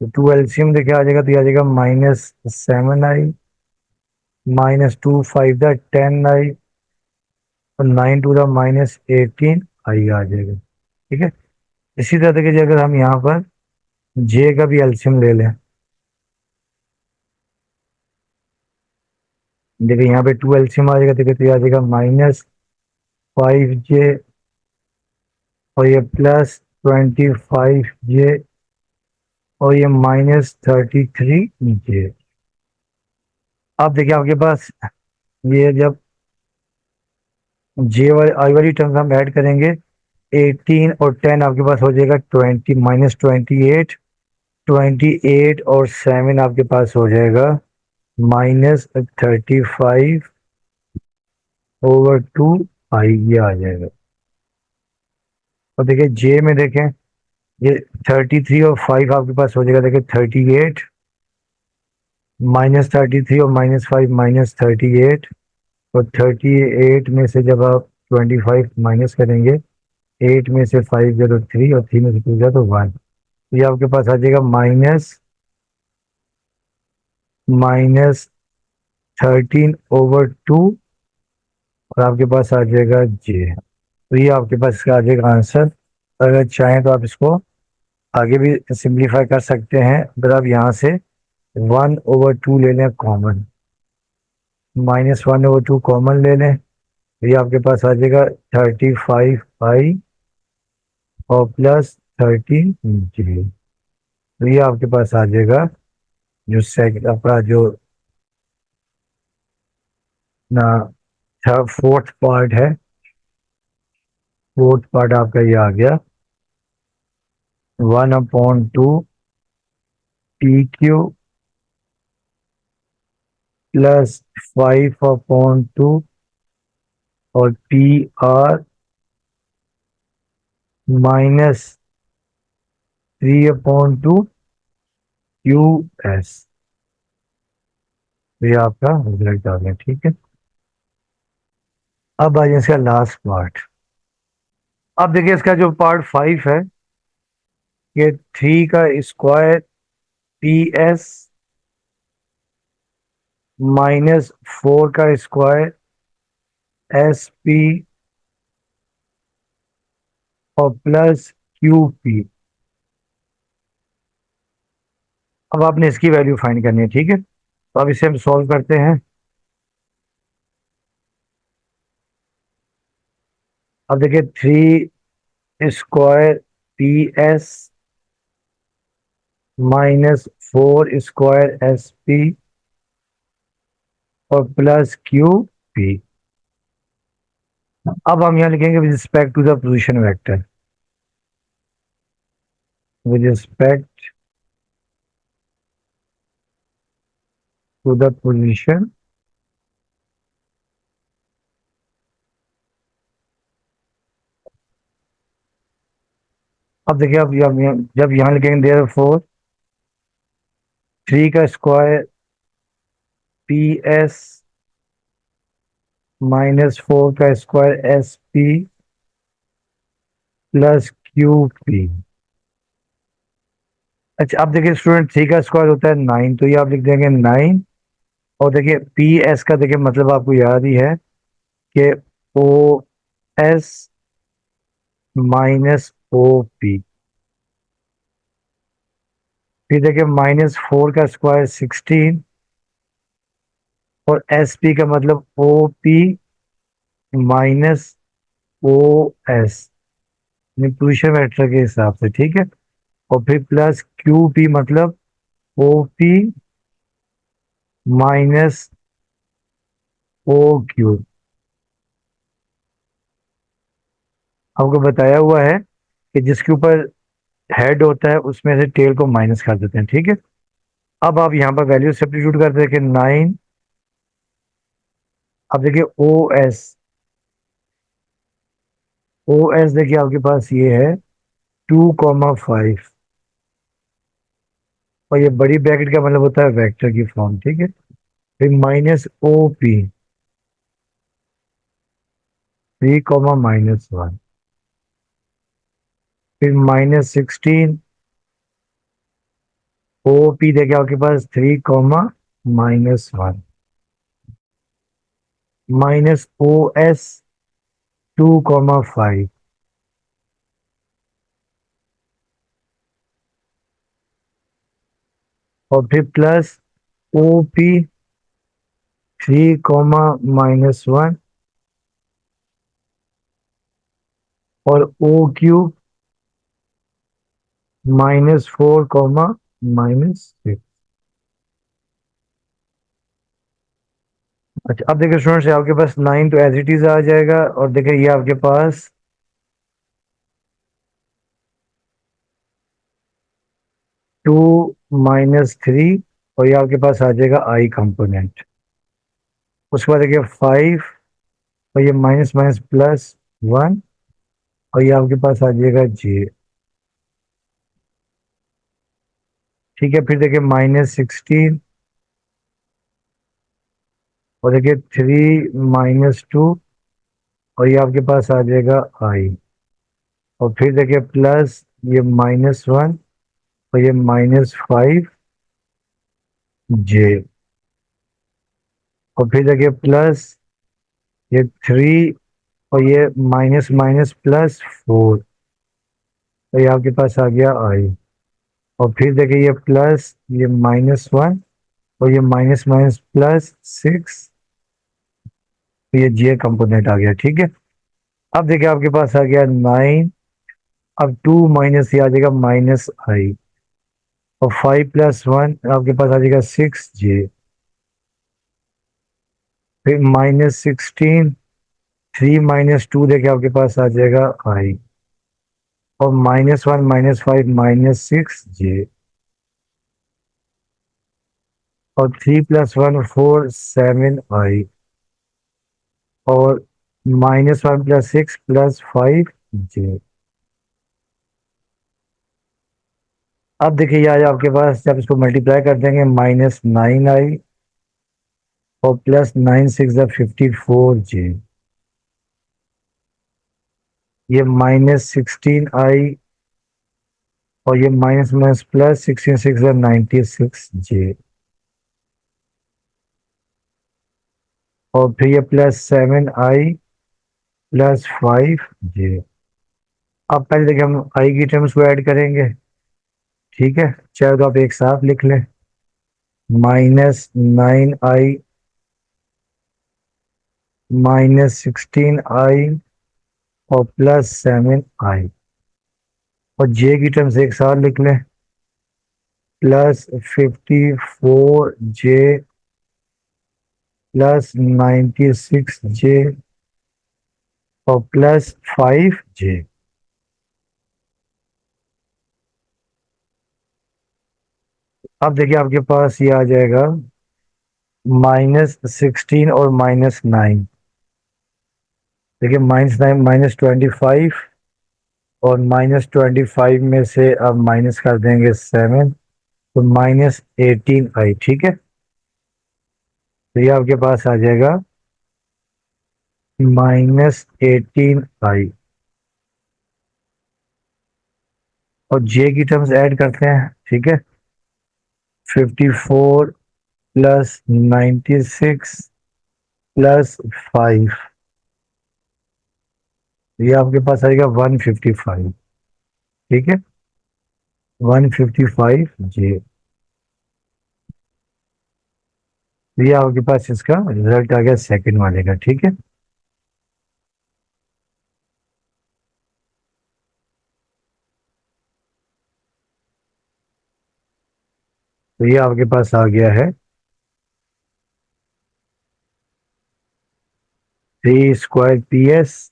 तो 2 एल्सियम देखिए आ जाएगा, तो ये आ जाएगा -7 आई, -2 5 द 10 आई, और 9 टू द -18 आई आ जाएगा, ठीक है। इसी तरह देखिए अगर हम यहाँ पर जे का भी एल्सियम ले लें, देखिए यहाँ पे 2 एल्सियम आ जाएगा, देखिए तो ये आ जाएगा -5 जे, और ये +25 जे, और ये -33 जे। अब देखिए आपके पास ये जब जे वाली आई वाली टर्म्स हम ऐड करेंगे, 18 और 10 आपके पास हो जाएगा 20, -28, 28 और 7 आपके पास हो जाएगा -35/2 आई, ये आ जाएगा। और देखिए जे में देखें, ये 33 और 5 आपके पास हो जाएगा, देखिए 38, -33 और -5 -38, और 38 में से जब आप 25 माइनस करेंगे, 8 में से 5 गया तो 3, और 3 में से 2 गया तो 1, तो ये आपके पास आ जाएगा -13/2, और आपके पास आ जाएगा जे। तो ये आपके पास इसका आ जाएगा आंसर। अगर चाहें तो आप इसको आगे भी सिंप्लीफाई कर सकते हैं। अगर आप यहाँ से 1/2 ले लें कॉमन, -1/2 कॉमन ले लें, तो ये आपके पास आ जाएगा 35 आई, और +13 जे। तो ये आपके पास आ जाएगा जो सेकंड आपका जो ना फोर्थ पार्ट है, फोर्थ पार्ट आपका ये आ गया 1/2 PQ +5/2, और PR -3/2 QS। ये आपका रिजल्ट आ गया, ठीक है। अब आ जाए इसका लास्ट पार्ट। अब देखिए इसका जो पार्ट 5 है, ये 3 का स्क्वायर PS -4 का स्क्वायर SP, और +QP। अब आपने इसकी वैल्यू फाइंड करनी है, ठीक है, तो अब इसे हम सॉल्व करते हैं। अब देखिए 3 स्क्वायर PS -4 स्क्वायर SP, और +QP। अब हम यहाँ लिखेंगे with respect to the position vector, with respect to the position. अब देखिए, अब जब यहाँ लिखेंगे देयर फोर 3 का स्क्वायर पी एस माइनस 4 का square S P plus Q P. अच्छा, अब देखिए स्टूडेंट, 3 का स्क्वायर होता है 9, तो ये आप लिख देंगे 9। और देखिए पी एस का देखिए मतलब आपको याद ही है कि O S minus O P. फिर देखिए -4 का स्क्वायर 16, और एस पी का मतलब O P minus O S, position vector के हिसाब से, ठीक है। और फिर प्लस क्यू पी मतलब O P minus O Q. आपको बताया हुआ है कि जिसके ऊपर हेड होता है उसमें से टेल को माइनस कर देते हैं, ठीक है। अब आप यहाँ पर वैल्यू सब्स्टिट्यूट कर देंगे 9। अब देखिए ओ एस देखिए आपके पास ये है 2,5, और ये बड़ी ब्रैकेट का मतलब होता है वेक्टर की फॉर्म, ठीक है। फिर माइनस ओ पी 3,-1, फिर -16 ओ पी देखिए आपके पास 3,-1, माइनस ओ एस 2,5, और फिर प्लस ओ पी 3,-1, और ओ क्यूब -4,-6। अच्छा, अब देखिए स्टूडेंट्स, आपके पास 9 तो एज इट इज आ जाएगा, और देखिए ये आपके पास 2-3, और ये आपके पास आ जाएगा आई कंपोनेंट। उसके बाद देखिए 5, और ये माइनस माइनस प्लस 1, और ये आपके पास आ जाएगा जे, ठीक है। फिर देखिए -16, और देखिए 3-2, और ये आपके पास आ जाएगा आई। और फिर देखिए प्लस ये -1, और ये -5 जे, और फिर देखिए प्लस ये 3, और ये माइनस माइनस प्लस 4, तो ये आपके पास आ गया आई। और फिर देखिए ये प्लस ये -1, और ये माइनस माइनस +6, तो ये जे कंपोनेंट आ गया, ठीक है। अब देखिए आपके पास आ गया 9। अब 2 माइनस ये आ जाएगा -आई, और 5+1 आपके पास आ जाएगा 6 जे। फिर -16, 3-2 देखिए आपके पास आ जाएगा आई, और -1 -5 -6 जे, और 3+1 4 7 आई, और -1 + 6 +5 जे। अब देखिए ये आज आपके पास जब इसको मल्टीप्लाई कर देंगे -9 आई, और +9 6 = 54 जे, ये -16 आई, और ये माइनस माइनस प्लस 16 6 = 96 जे, और फिर ये +7 आई +5 जे। अब पहले देखिए हम आई की टर्म्स को ऐड करेंगे, ठीक है। चाहे तो आप एक साथ लिख लें, -9 आई -16 आई और +7 आई, और जे की टर्म्स एक साथ लिख लें, +54 जे +96 जे और प्लस 5J। अब देखिए आपके पास ये आ जाएगा -16 और -9। देखिए -9 -25, और -25 में से अब माइनस कर देंगे 7, तो -18 आई। ठीक है, तो ये आपके पास आ जाएगा -18 आई। और जे की टर्म्स ऐड करते हैं। ठीक है, 54 प्लस 96 प्लस 5, ये आपके पास आएगा 155। ठीक है, 155J। ये आपके पास इसका रिजल्ट आ गया सेकंड वाले का। ठीक है, तो ये आपके पास आ गया है 3 square PS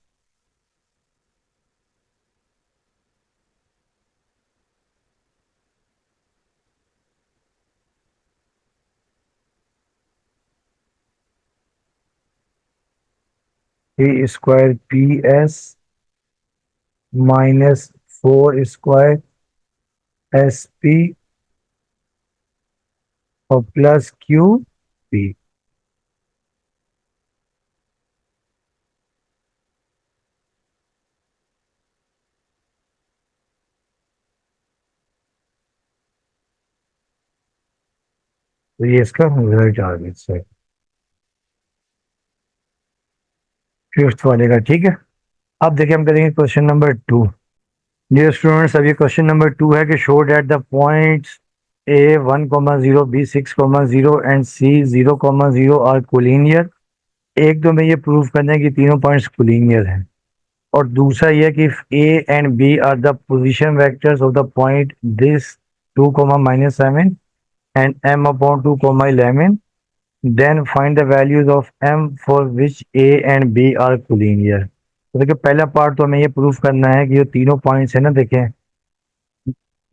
(3 square PS) -4 square SP और प्लस QP। तो ये इसका रिजल्ट आ गया सर, फिफ्थ वाले का। ठीक है, अब देखिए हम करेंगे क्वेश्चन नंबर 2। डियर स्टूडेंट्स, अब ये क्वेश्चन नंबर 2 है कि show that the points A 1,0, B 6,0 and C 0,0 are collinear. एक तो मैं ये प्रूव करना है कि तीनों पॉइंट्स कोलिनियर हैं, और दूसरा ये कि A and B are the position vectors of the point this 2, -7 and M/2, 11, then find the values of M for which A and B are collinear. तो देखिए पहला पार्ट तो हमें ये प्रूफ करना है कि ये तीनों पॉइंट्स है ना, देखें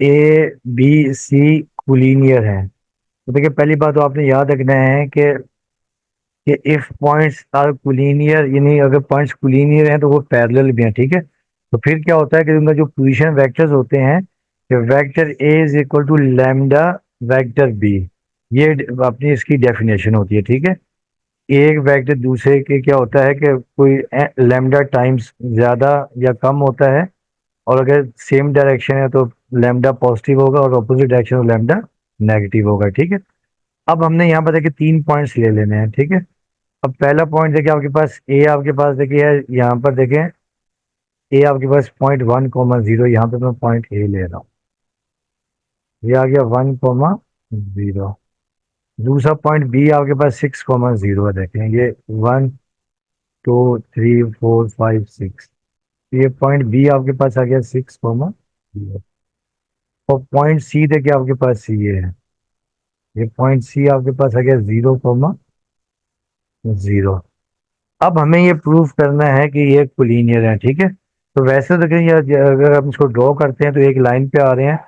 A B C कोलिनियर हैं। तो देखिए पहली बात तो आपने याद रखना है कि इफ पॉइंट्स आर कोलिनियर, यानी अगर पॉइंट्स कोलिनियर हैं तो वो पैरेलल भी हैं। ठीक है, तो फिर क्या होता है कि उनका जो पोजीशन वेक्टर्स होते हैं कि vector A is equal to lambda vector B, ये अपनी इसकी डेफिनेशन होती है। ठीक है, एक वेक्टर दूसरे के क्या होता है कि कोई लैम्डा टाइम्स ज़्यादा या कम होता है, और अगर सेम डायरेक्शन है तो लैम्डा पॉजिटिव होगा और अपोजिट डायरेक्शन में लैम्डा नेगेटिव होगा। ठीक है, अब हमने यहाँ पर देखिए 3 पॉइंट्स ले लेने हैं। ठीक है, अब पहला पॉइंट देखिए आपके पास ए, आपके पास देखिए है यहाँ पर देखें ए आपके पास .1,0, यहाँ पे मैं पॉइंट ए ले रहा हूँ, ये आ गया 1,0। दूसरा पॉइंट बी आपके पास 6,0 है, देखें ये 1 2 3 4 5 6, ये पॉइंट बी आपके पास आ गया 6,0। और पॉइंट सी देखिए आपके पास ये है, ये पॉइंट सी आपके पास आ गया 0,0। अब हमें ये प्रूव करना है कि ये कोलिनियर है। ठीक है, तो वैसे तो कहीं अगर हम इसको ड्रॉ करते हैं तो एक लाइन पे आ रहे हैं,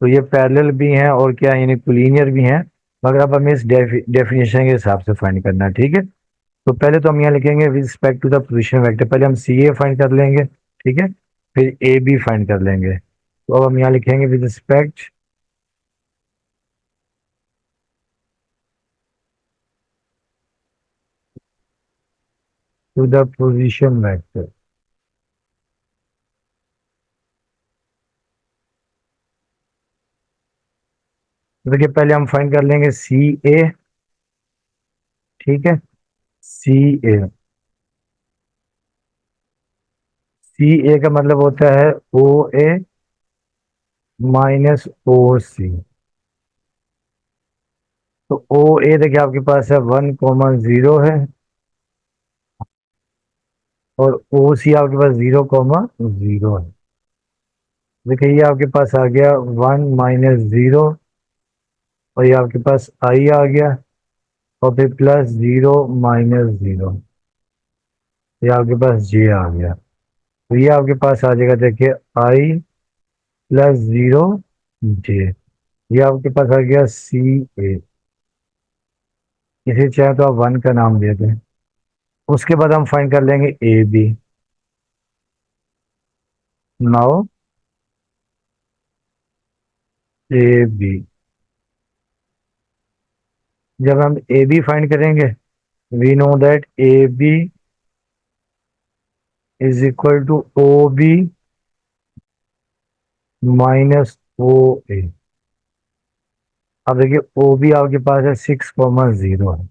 तो ये पैरेलल भी हैं और क्या यानी कोलिनियर भी हैं, मगर अब हमें इस डेफिनेशन के हिसाब से फाइंड करना है। ठीक है, तो पहले तो हम यहाँ लिखेंगे with respect to the position vector, पहले हम सी ए फाइंड कर लेंगे। ठीक है, फिर ए बी फाइंड कर लेंगे। तो अब हम यहाँ लिखेंगे with respect to the position vector. तो देखिए पहले हम फाइंड कर लेंगे सी ए। ठीक है, सी ए, सी ए का मतलब होता है ओ ए -O C। तो ओ ए देखिए आपके पास है 1,0 है, और ओ सी आपके पास 0,0 है। देखिए ये आपके पास आ गया 1 - 0, और ये आपके पास आई आ गया, और फिर +0 - 0। ये आपके पास जे आ गया। तो ये आपके पास आ जाएगा, देखिए I+0 J। ये आपके पास आ गया CA। इसे चाहे तो आप 1 का नाम दे दें। उसके बाद हम फाइंड कर लेंगे AB। नाउ AB, जब हम AB फाइंड करेंगे, we know that AB is equal to OB -OA। अब देखिए OB आपके पास है 6,0 है,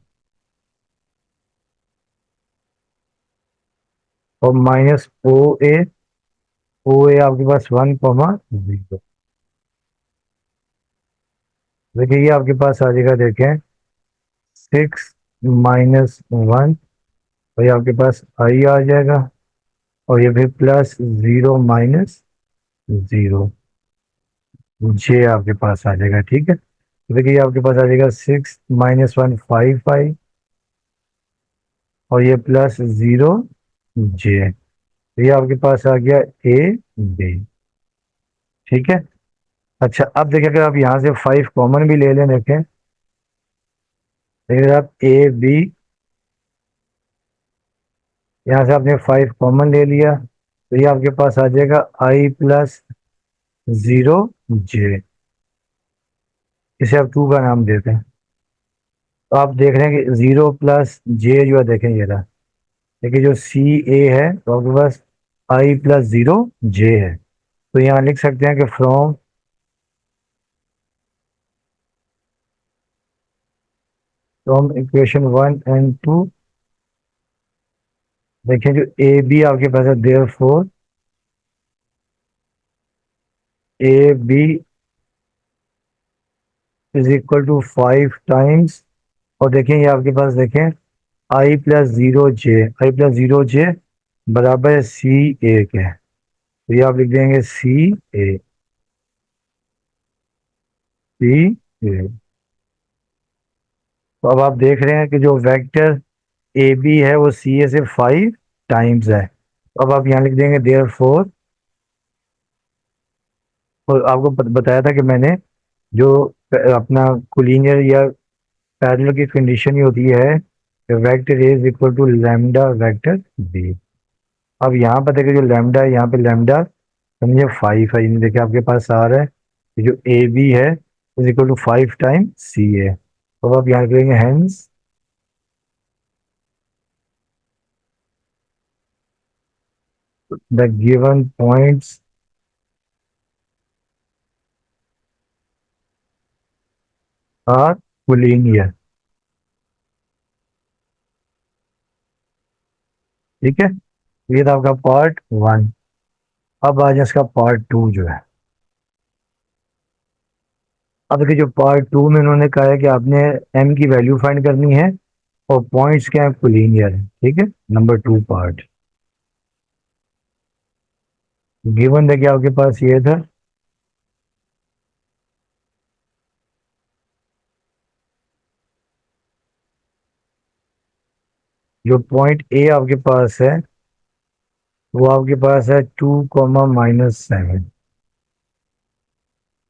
और -OA आपके पास 1,0। देखिए ये आपके पास आ जाएगा, देखें 6 - 1, और ये आपके पास I आ जाएगा, और ये फिर +0 - 0 J आपके पास आ जाएगा। ठीक है, तो देखिए ये आपके पास आ जाएगा 6 - 1 5I, और ये +0 J। ये आपके पास आ गया AB। ठीक है। अच्छा, अब देखिए अगर आप यहाँ से 5 कॉमन भी ले लें, देखें अगर आप AB, यहाँ से आपने 5 कॉमन ले लिया, तो ये आपके पास आ जाएगा I+0 J। इसे आप 2 का नाम देते हैं। तो आप देख रहे हैं कि 0 + J जो है, देखें ये रहा। देखिए जो CA है, तो आपके पास I+0 J है। तो यहाँ लिख सकते हैं कि फ्रॉम इक्वेशन 1 और 2, देखिए जो AB आपके पास है, therefore AB is equal to 5 times, और देखें ये आपके पास देखें I+0 J बराबर है CA के। तो ये आप लिख देंगे CA। तो अब आप देख रहे हैं कि जो वेक्टर AB है वो CA से 5 टाइम्स है। तो अब आप यहाँ लिख देंगे देयर फोर, और आपको बताया था कि मैंने, जो अपना कोलिनियर या पैरेलल की कंडीशन ही होती है vector A is equal to lambda vector B. अब यहाँ पर देखिए जो लैम्डा है, यहाँ पे लैम्डा समझिए 5 है। देखिए आपके पास आ रहा है कि जो ए बी है is equal to 5 times CA। तो आप यहाँ करेंगे hence the given points are collinear. ठीक है, ये था आपका पार्ट 1। अब आ जाए इसका पार्ट 2 जो है। अब देखिए जो पार्ट 2 में उन्होंने कहा है कि आपने m की वैल्यू फाइंड करनी है, और पॉइंट्स क्या है, कोलिनियर है। ठीक है, नंबर 2 पार्ट गिवन देखिए आपके पास ये था, जो पॉइंट ए आपके पास है वो आपके पास है 2, -7,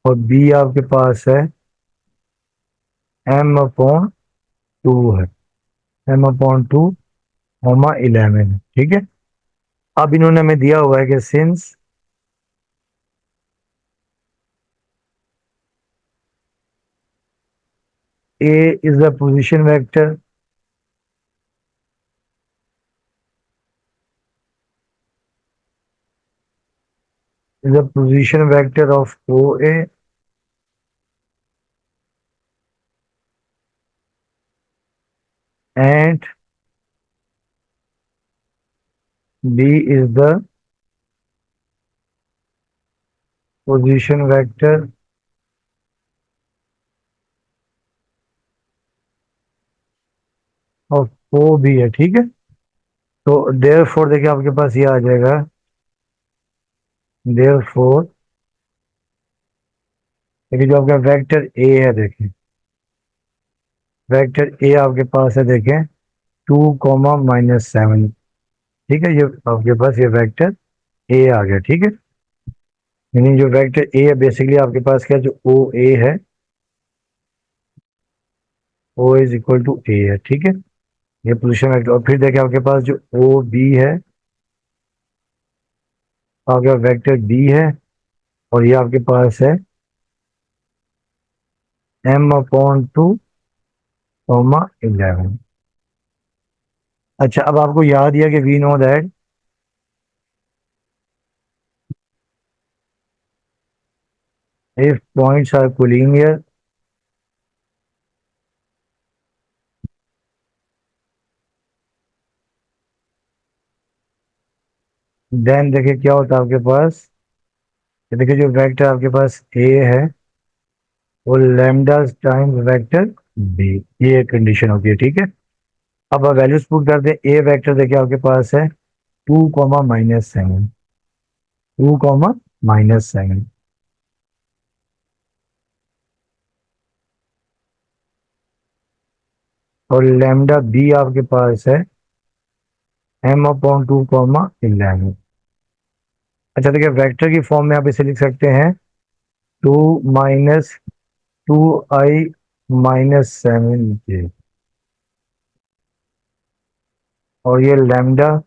और बी आपके पास है m/2 है, m/2, 11। ठीक है, अब इन्होंने हमें दिया हुआ है कि since A is the position vector, of OA, and B is the position vector of OB है। ठीक है, तो देयर फोर देखिए आपके पास ये आ जाएगा, देयर फोर देखिए जो आपका वेक्टर ए है, देखिए वेक्टर ए आपके पास है, देखें 2, -7। ठीक है, ये आपके पास ये वेक्टर ए आ गया। ठीक है, मीनिंग जो वेक्टर ए है बेसिकली आपके पास क्या, जो ओ ए है, ओ इज इक्वल टू ए है। ठीक है, ये पोजीशन वेक्टर। और फिर देखिए आपके पास जो ओ बी है, आपका वेक्टर बी है, और ये आपके पास है m/2 कॉमा 11। अच्छा, अब आपको याद दिया कि we know that if points are collinear, then देखिए क्या होता है आपके पास, ये देखिए जो वेक्टर आपके पास ए है वो लैम्डा टाइम्स वेक्टर बी, ये एक कंडीशन होती है। ठीक है, अब आप वैल्यूज पुट कर दें। ए वेक्टर देखिए आपके पास है 2, -7, 2, -7, और लैम्डा बी आपके पास है m/2, 11। अच्छा देखिए, वेक्टर की फॉर्म में आप इसे लिख सकते हैं 2-2i-7j, और ये लैम्डा,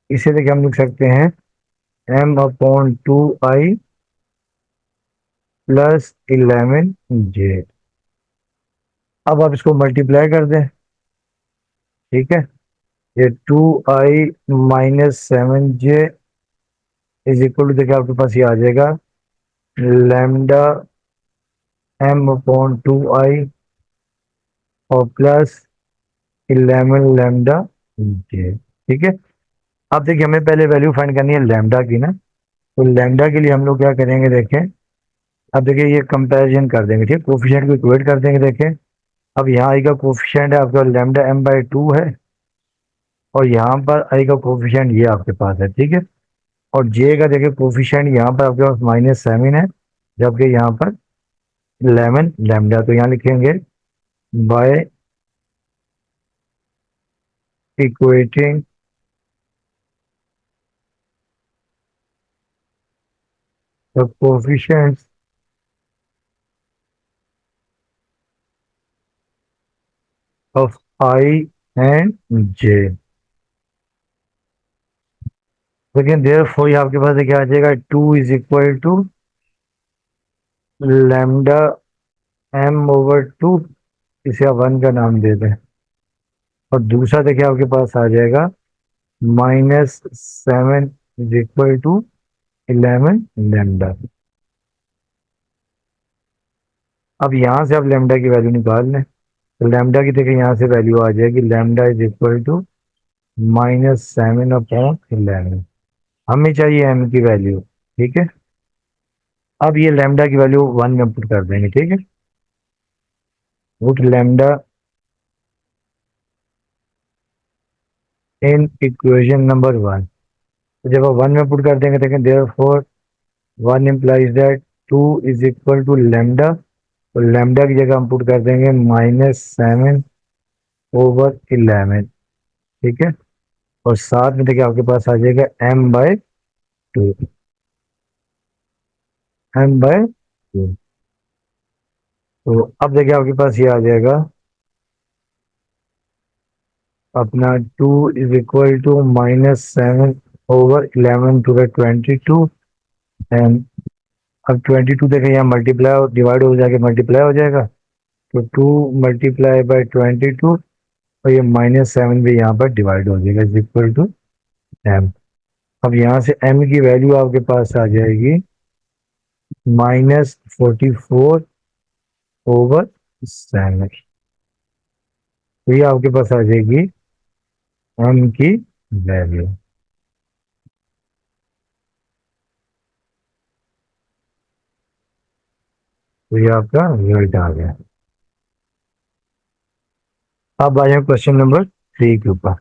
इसे देखिए हम लिख सकते हैं m/2i + 11j। अब आप इसको मल्टीप्लाई कर दें। ठीक है, ये 2i-7j इज इक्वल टू, देखिए आपके पास ये आ जाएगा लैम्डा m/2i और +11 लैम्डा जे। ठीक है, अब देखिए हमें पहले वैल्यू फाइंड करनी है लैम्डा की ना, तो लैम्डा के लिए हम लोग क्या करेंगे, देखें। अब देखिए ये कंपैरिजन कर देंगे, ठीक है, कोफिशिएंट को इक्वेट कर देंगे। देखें, अब यहाँ आई का कोफिशिएंट है आपका लैम्डा m/2 है, और यहाँ पर आई का कोफिशिएंट ये आपके पास है। ठीक है, और जे का देखिए कोफिशिएंट यहाँ पर आपके पास -7 है, जबकि यहाँ पर 11 लैम्डा। तो यहाँ लिखेंगे by equating the coefficients of I and J. लेकिन देयर फोर ये आपके पास क्या आ जाएगा, 2 = लैम्डा m/2, इसे आप 1 का नाम दे दें। और दूसरा देखिए आपके पास आ जाएगा -7 = 11 लैम्डा। अब यहाँ से आप लैम्डा की वैल्यू निकाल लें, तो लैम्डा की देखिए यहाँ से वैल्यू आ जाएगी लैम्डा = -7/11। हमें चाहिए m की वैल्यू। ठीक है, अब ये लैम्डा की वैल्यू 1 में पुट कर देंगे। ठीक है, put lambda in equation number 1। तो जब आप 1 में पुट कर देंगे, देखें देयर फोर 1 इम्प्लाइज दैट 2 = तो लैम्डा की जगह हम पुट कर देंगे -7/11। ठीक है, और साथ में देखिए आपके पास आ जाएगा m/2, m/2। तो अब देखिए आपके पास ये आ जाएगा अपना 2 = -7/11 एंड अब 22 देखें यहाँ मल्टीप्लाई और डिवाइड हो जाके मल्टीप्लाई हो जाएगा, तो 2 × 22 और ये -7 भी यहाँ पर डिवाइड हो जाएगा इज इक्वल टू m। अब यहाँ से m की वैल्यू आपके पास आ जाएगी -44/7। तो ये आपके पास आ जाएगी m की वैल्यू। तो ये आपका रिजल्ट आ गया। अब आ जाए क्वेश्चन नंबर 3 के ऊपर।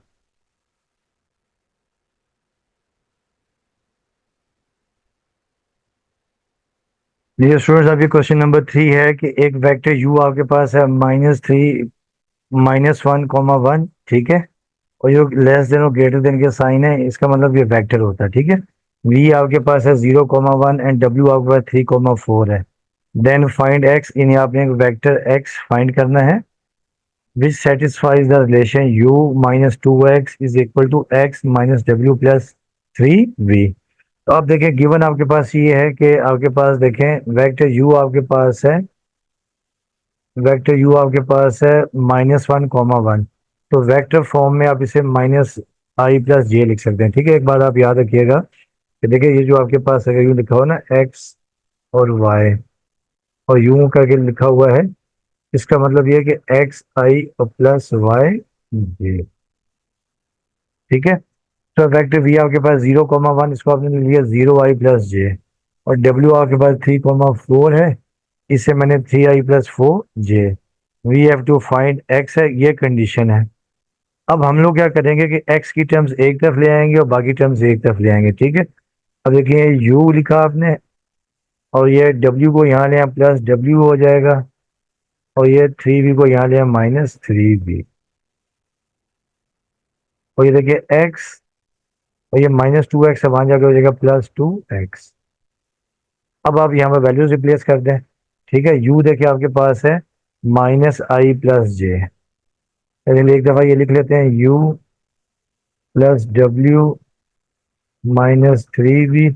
ये स्टूडेंट्स, अभी क्वेश्चन नंबर 3 है कि एक वेक्टर u आपके पास है -3 -1, 1। ठीक है, और जो लेस देन और ग्रेटर देन के साइन है इसका मतलब ये वेक्टर होता है, ठीक है। वी आपके पास है 0,1 एंड डब्ल्यू आपके पास 3,4 है। देन फाइंड एक्स, इन आपने एक वेक्टर एक्स फाइंड करना है which satisfies the relation u minus 2x is equal to x minus डब्ल्यू प्लस 3v। तो आप देखें गिवन आपके पास ये है कि आपके पास देखें वेक्टर u आपके पास है, वेक्टर u आपके पास है -1,1। तो वेक्टर फॉर्म में आप इसे -i+j लिख सकते हैं, ठीक है। एक बात आप याद रखिएगा कि देखिए ये जो आपके पास अगर यूँ लिखा हो ना x और y और यूं करके लिखा हुआ है, इसका मतलब ये है कि एक्स आई और प्लस वाई जे, ठीक है। तो वेक्टर वी आपके पास 0,1, इसको आपने लिया 0i+j, और डब्ल्यू आपके पास 3,4 है, इसे मैंने 3i+4j। We have to find x है, ये कंडीशन है। अब हम लोग क्या करेंगे कि एक्स की टर्म्स एक तरफ ले आएंगे और बाकी टर्म्स एक तरफ ले आएंगे, ठीक है। अब देखिए यू लिखा आपने और ये डब्ल्यू को यहाँ ले आए प्लस डब्ल्यू हो जाएगा, और ये 3v को यहाँ ले आए -3v, और ये देखिए एक्स और ये -2x है, वहां जाकर हो जाएगा +2x। अब आप यहाँ पर वैल्यूज रिप्लेस कर दें, ठीक है। u देखिए आपके पास है -i+j, चलिए एक दफा ये लिख लेते हैं u प्लस डब्ल्यू -3v,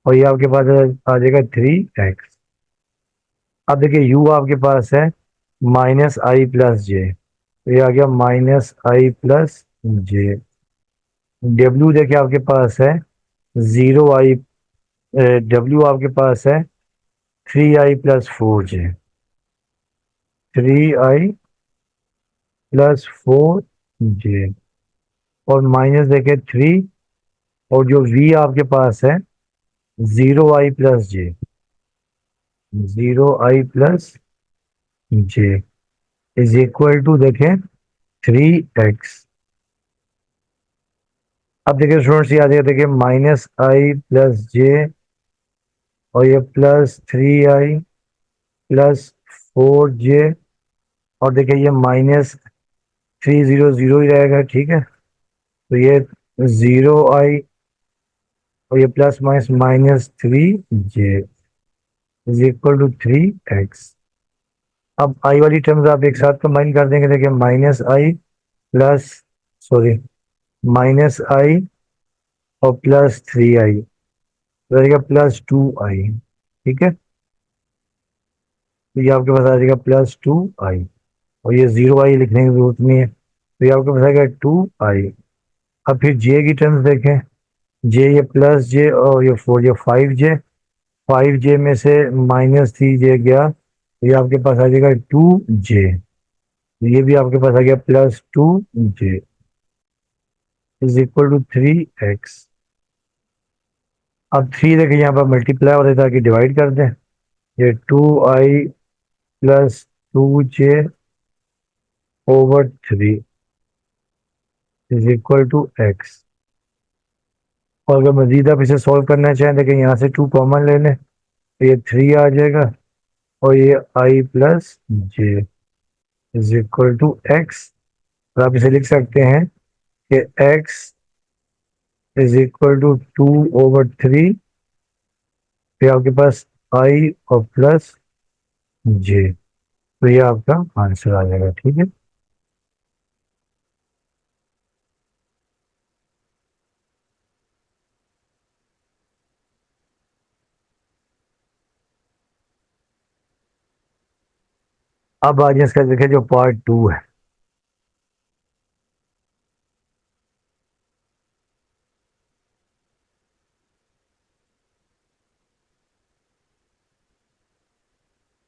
और ये आपके पास आ जाएगा 3x। अब देखिए u आपके पास है -i+j, तो ये आ गया -i+j। डब्ल्यू देखिए आपके पास है 0i, डब्ल्यू आपके पास है 3i+4j, 3i+4j, और माइनस देखे 3, और जो v आपके पास है 0i+j, 0i+j is equal to देखें 3x। अब देखिए स्टूडेंट्स याद है, देखिए -i+j और ये +3i+4j, और देखिए ये -300 ही रहेगा, ठीक है। तो ये 0i और ये plus -3j is equal to 3x। अब आई वाली टर्म्स आप एक साथ कंबाइन कर देंगे, देखिए प्लस सॉरी -i और +3i, तो रहेगा +2i, ठीक है। तो ये आपके पास आ जाएगा +2i, और ये 0i लिखने की जरूरत नहीं है, तो ये आपके पास आएगा 2i। अब फिर जे की टर्म्स देखें, जे ये +j और ये 4 ये 5j, 5j में से -3j गया, तो ये आपके पास आ जाएगा 2j, ये भी आपके पास आ गया +2j is equal to 3x। अब 3 देखिए यहाँ पर मल्टीप्लाई हो रहा है ताकि डिवाइड कर दें, ये 2i+2j over 3 is equal to x। और अगर मजीद आप इसे सॉल्व करना चाहें, देखिए यहाँ से 2 कॉमन ले लें, तो ये 3 आ जाएगा, और ये i+j is equal to x। और आप इसे लिख सकते हैं कि x इज इक्वल टू 2/3, फिर आपके पास i और प्लस j, तो ये आपका आंसर आ जाएगा, ठीक है। अब आज इसका देखिए जो पार्ट 2 है,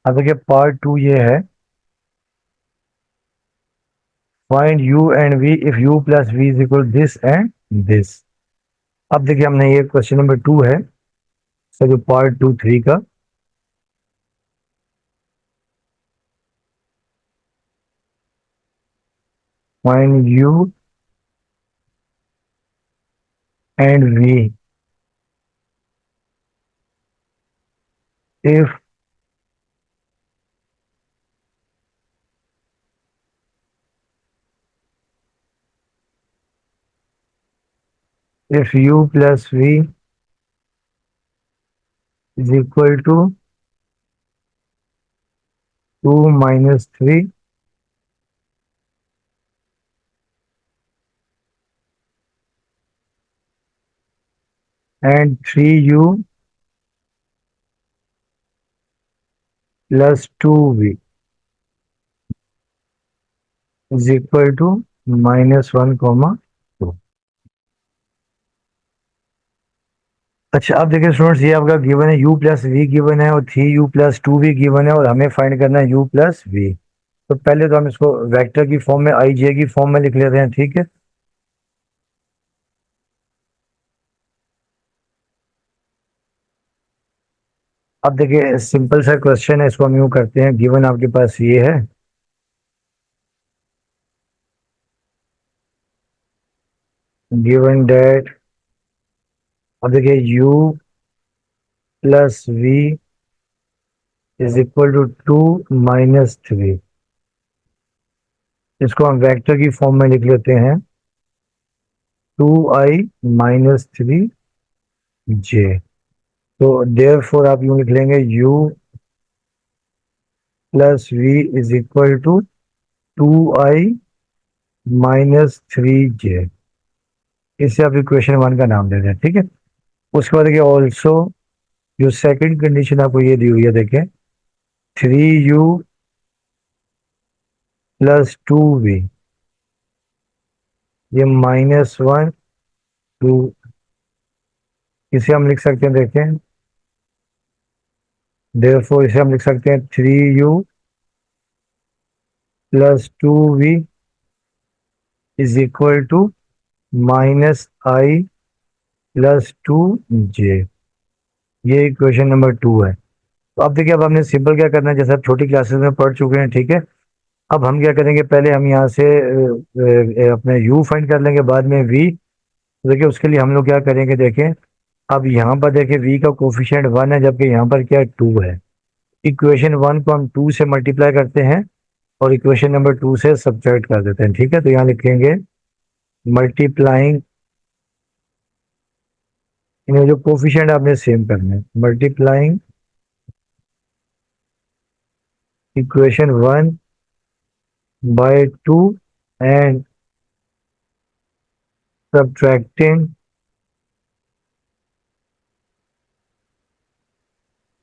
अब देखिए पार्ट 2 ये है, find u and v if u plus v is equal this and this. अब देखिए हमने ये क्वेश्चन नंबर 2 है, इसका जो पार्ट 2 3 का, find u and v if if u plus v is equal to 2 minus 3 and 3u plus 2v is equal to -1, 2। अच्छा, अब देखिए स्टूडेंट्स, ये आपका गिवन है u प्लस वी गिवन है और 3u प्लस 2v गिवन है और हमें फाइंड करना है u प्लस v। तो पहले तो हम इसको वेक्टर की फॉर्म में, आई जे की फॉर्म में लिख लेते हैं, ठीक है। अब देखिए सिंपल सा क्वेश्चन है, इसको हम यूँ करते हैं। गिवन आपके पास ये है, गिवन डेट, अब देखिए u plus v is equal to 2 - 3। इसको हम वेक्टर की फॉर्म में लिख लेते हैं, 2i - 3j। तो देयर फोर आप यूँ लिख लेंगे, u plus v is equal to 2i - 3j। इसे आप इक्वेशन 1 का नाम दे दें, ठीक है। उसके बाद देखिए ऑल्सो, जो सेकंड कंडीशन आपको ये दी हुई है, देखें 3u प्लस 2v, ये -1 2, इसे हम लिख सकते हैं, देखें देयरफॉर इसे हम लिख सकते हैं 3u plus 2v is equal to -i + 2j। ये इक्वेशन नंबर 2 है। तो अब देखिए, अब हमने सिंपल क्या करना है, जैसे आप छोटी क्लासेस में पढ़ चुके हैं, ठीक है। अब हम क्या करेंगे, पहले हम यहाँ से अपने u फाइंड कर लेंगे, बाद में v। देखिए उसके लिए हम लोग क्या करेंगे, देखें अब यहाँ पर देखिए v का कोफिशिएंट 1 है, जबकि यहाँ पर क्या है, 2 है। इक्वेशन 1 को हम 2 से मल्टीप्लाई करते हैं और इक्वेशन नंबर 2 से सब्ट्रैक्ट कर देते हैं, ठीक है। तो यहाँ लिखेंगे मल्टीप्लाइंग, इन्हें जो कोफिशिएंट आपने सेम करने हैं, multiplying equation 1 by 2 and subtracting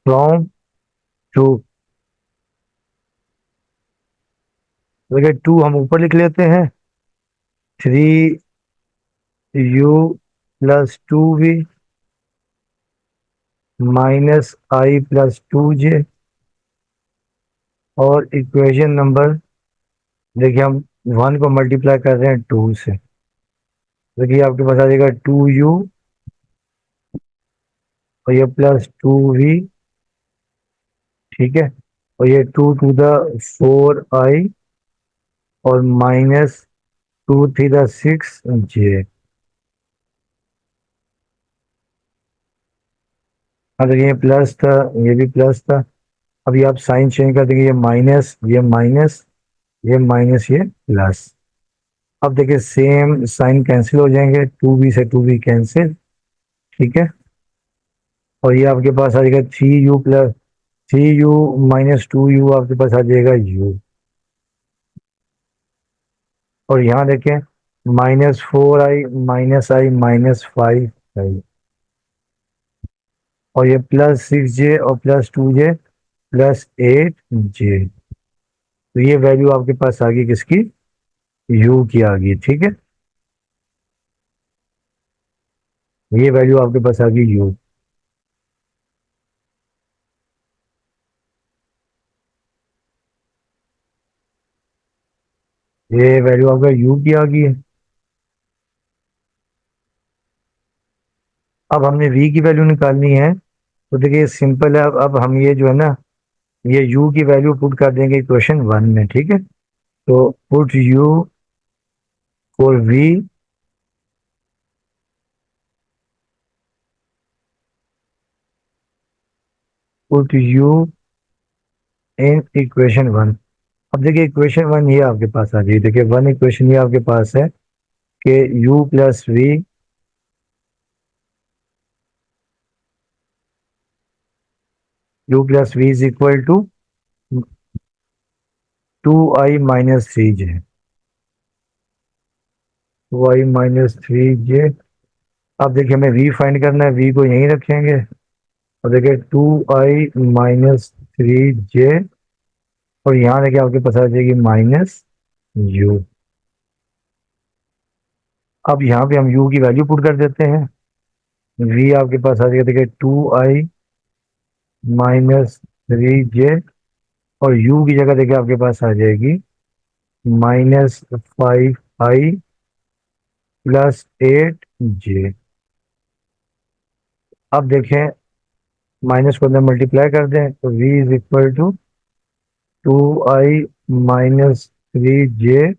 from 2। देखिए 2 हम ऊपर लिख लेते हैं, 3u plus 2v -i + 2j। और इक्वेशन नंबर, देखिए हम 1 को मल्टीप्लाई कर रहे हैं 2 से, देखिए आपके पास आ जाएगा 2u और ये +2v, ठीक है। और ये 2 to the 4i और -2 to the 6j। हाँ, देखिए ये प्लस था, ये भी प्लस था। अभी आप साइन चेंज कर देंगे, ये माइनस, ये माइनस, ये माइनस, ये प्लस। अब देखिए सेम साइन कैंसिल हो जाएंगे, 2v से 2v कैंसिल, ठीक है। और ये आपके पास आ जाएगा 3u आपके पास आ जाएगा u। और यहाँ देखें -4i - i - 5i, और ये +6j और +2j +8j। तो ये वैल्यू आपके पास आ गई किसकी, u की आ गई, ठीक है। ये वैल्यू आपके पास आ गई u। ये वैल्यू आपका u की आ गई है। अब हमने v की वैल्यू निकालनी है, तो देखिए सिंपल है। अब हम ये जो है ना, ये u की वैल्यू पुट कर देंगे इक्वेशन 1 में, ठीक है। तो put u for v, put u in equation 1। अब देखिए इक्वेशन 1 ये आपके पास आ गई, देखिए 1 इक्वेशन ये आपके पास है कि u plus v u plus v is equal to 2i-3j, 2i-3j। अब देखिए हमें v फाइंड करना है, v को यहीं रखेंगे और देखिए 2i-3j, और यहाँ देखिए आपके पास आ जाएगी माइनस u। अब यहाँ पे हम u की वैल्यू पुट कर देते हैं, v आपके पास आ जाएगा देखिए 2i-3j, और u की जगह देखिए आपके पास आ जाएगी -5i+8j। अब देखें माइनस को अंदर मल्टीप्लाई कर दें तो v is equal to 2i-3j,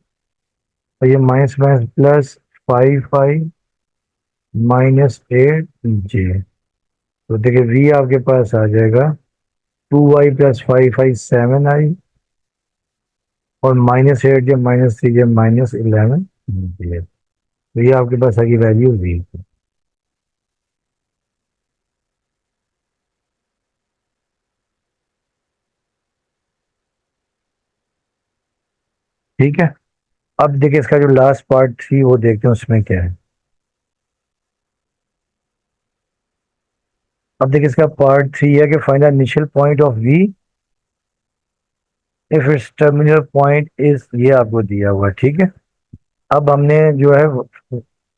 और ये माइनस माइनस प्लस 5i-8j। तो देखिए v आपके पास आ जाएगा 2i+5i 7i, और -8j -11j। तो ये आपके पास आएगी वैल्यू v। ठीक है, अब देखिए इसका जो लास्ट पार्ट थी वो देखते हैं उसमें क्या है। अब देखिए इसका पार्ट 3 है कि find the initial point of v if it's terminal point is, ये आपको दिया हुआ है। ठीक है, अब हमने जो है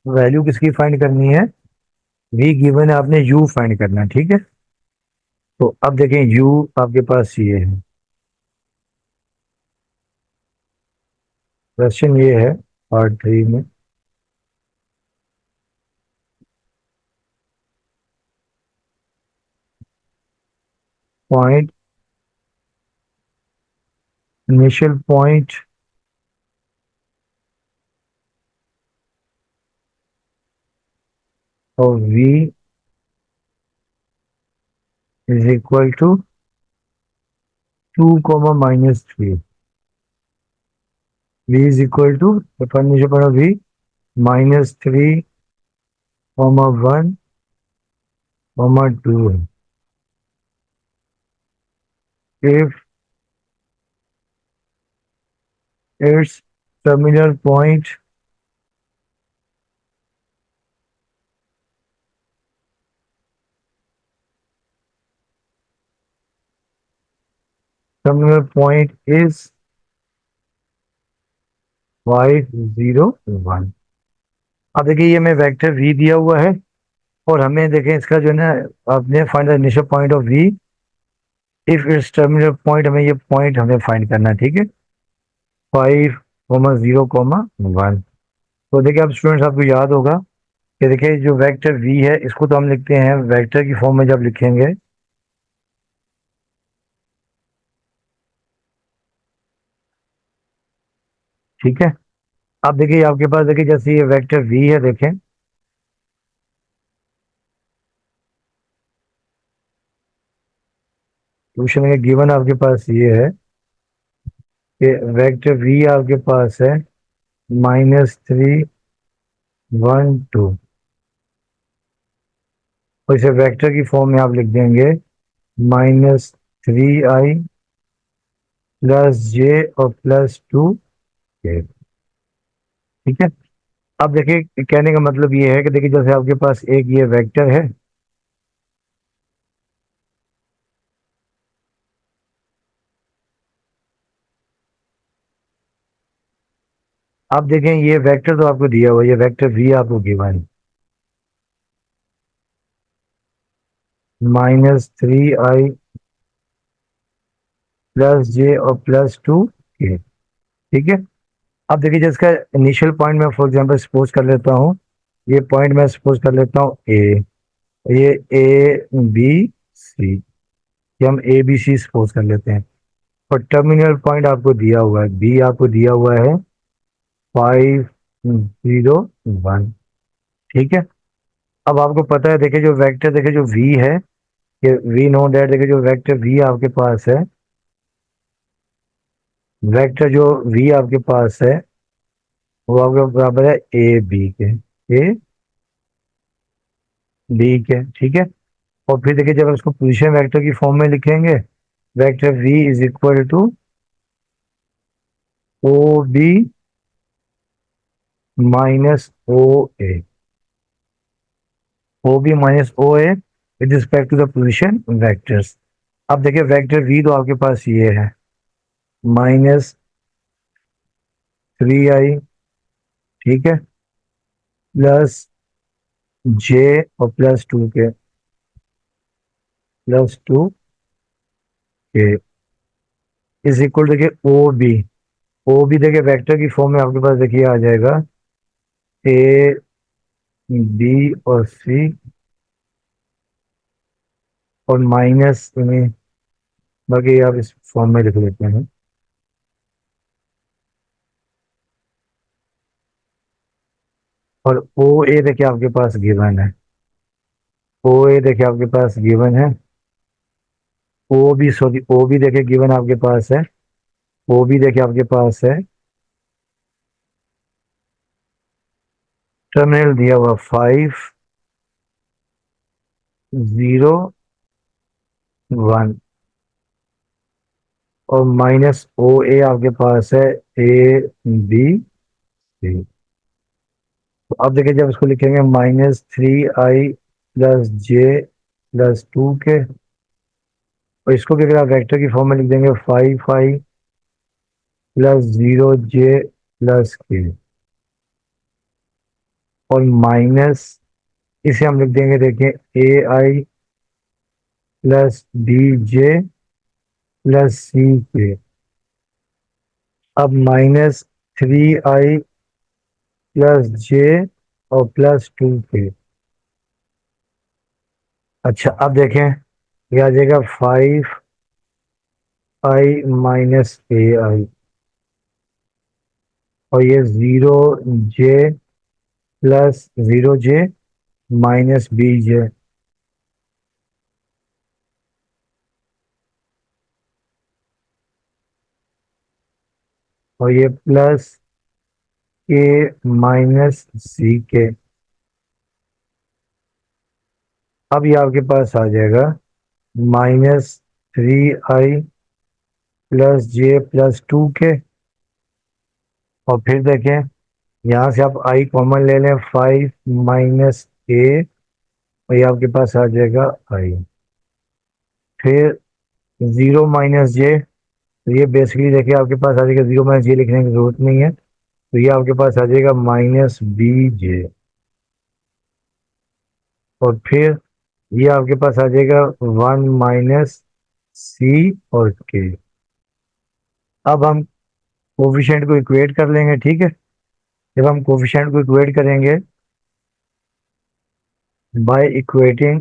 वैल्यू किसकी फाइंड करनी है, v गिवन है, आपने u फाइंड करना है। ठीक है, तो अब देखें u आपके पास ये है, क्वेश्चन ये है पार्ट 3 में, point initial point of v is equal to 2, -3। v is equal to initial point of v -3, 1, 2 है। if its terminal point is 5, 0, 1। अब देखिए ये हमें वेक्टर v दिया हुआ है, और हमें देखें इसका जो है ना, आपने find the initial point of v if it's terminal point, हमें ये पॉइंट हमें फाइंड करना है। ठीक है, 5, 0, 1। तो देखिए अब स्टूडेंट्स आपको याद होगा कि देखिए जो वेक्टर v है इसको तो हम लिखते हैं वेक्टर की फॉर्म में, जब लिखेंगे ठीक है। अब देखिए आपके पास देखिए जैसे ये वेक्टर v है, देखें क्वेश्चन में गिवन आपके पास ये है कि वेक्टर v आपके पास है -3, 1, 2, और इसे वेक्टर की फॉर्म में आप लिख देंगे -3i+j और +2k। ठीक है, अब देखिए कहने का मतलब ये है कि देखिए जैसे आपके पास एक ये वेक्टर है, आप देखें ये वेक्टर तो आपको दिया हुआ है, ये वेक्टर v आपको गिवन है -3i+j और +2k। ठीक है, अब देखिए जिसका इनिशियल पॉइंट मैं फॉर एग्जांपल सपोज कर लेता हूँ, ये पॉइंट मैं सपोज कर लेता हूँ ए, ये ABC, ये हम ABC सपोज कर लेते हैं, और टर्मिनल पॉइंट आपको दिया हुआ है, बी आपको दिया हुआ है 5, 0, 1। ठीक है, अब आपको पता है देखिए जो वेक्टर देखिए जो v है, ये v नो डेट, देखिए जो वेक्टर v आपके पास है, वेक्टर जो v आपके पास है वो आपके बराबर है ए बी के, ए बी के। ठीक है, और फिर देखिए जब इसको पोजीशन वेक्टर की फॉर्म में लिखेंगे, vector v is equal to O B minus O A, O B minus O A with respect to the position vectors. अब देखिए वेक्टर v तो आपके पास ये है -3i, ठीक है, प्लस जे और +2 के इज इक्वल देखिए ओ बी देखिए वेक्टर की फॉर्म में आपके पास देखिए आ जाएगा ए बी और सी और माइनस में, बाकी आप इस फॉर्म में लिख लेते हैं। और ओ ए देखिए आपके पास गिवन है, ओ ए देखिए आपके पास गिवन है, ओ बी देखिए गिवन आपके पास है, ओ बी देखिए आपके पास है, टर्मिनल दिया हुआ 5, 0, 1 और माइनस ओ ए आपके पास है ए बी सी। तो अब देखिए जब इसको लिखेंगे -3i प्लस जे प्लस 2 के, और इसको भी अगर आप वेक्टर की फॉर्म में लिख देंगे 5i प्लस 0 जे प्लस के, और माइनस इसे हम लिख देंगे देखिए ए आई प्लस बी जे प्लस सी के। अब -3i प्लस जे और +2 के। अच्छा अब देखें ये आ जाएगा 5i माइनस ए आई, और ये 0 जे प्लस 0 जे माइनस बी जे, और ये प्लस के माइनस सी के। अब ये आपके पास आ जाएगा -3i प्लस जे प्लस 2 के, और फिर देखें यहाँ से आप आई कॉमन ले लें 5 - ए, और ये आपके पास आ जाएगा आई। फिर 0 - जे, तो ये बेसिकली देखिए आपके पास आ जाएगा, 0 - जे लिखने की जरूरत नहीं है, तो ये आपके पास आ जाएगा -bj। और फिर ये आपके पास आ जाएगा 1 - सी और के। अब हम कोफिशिएंट को इक्वेट कर लेंगे, ठीक है। जब हम कोफिशिएंट को इक्वेट करेंगे by equating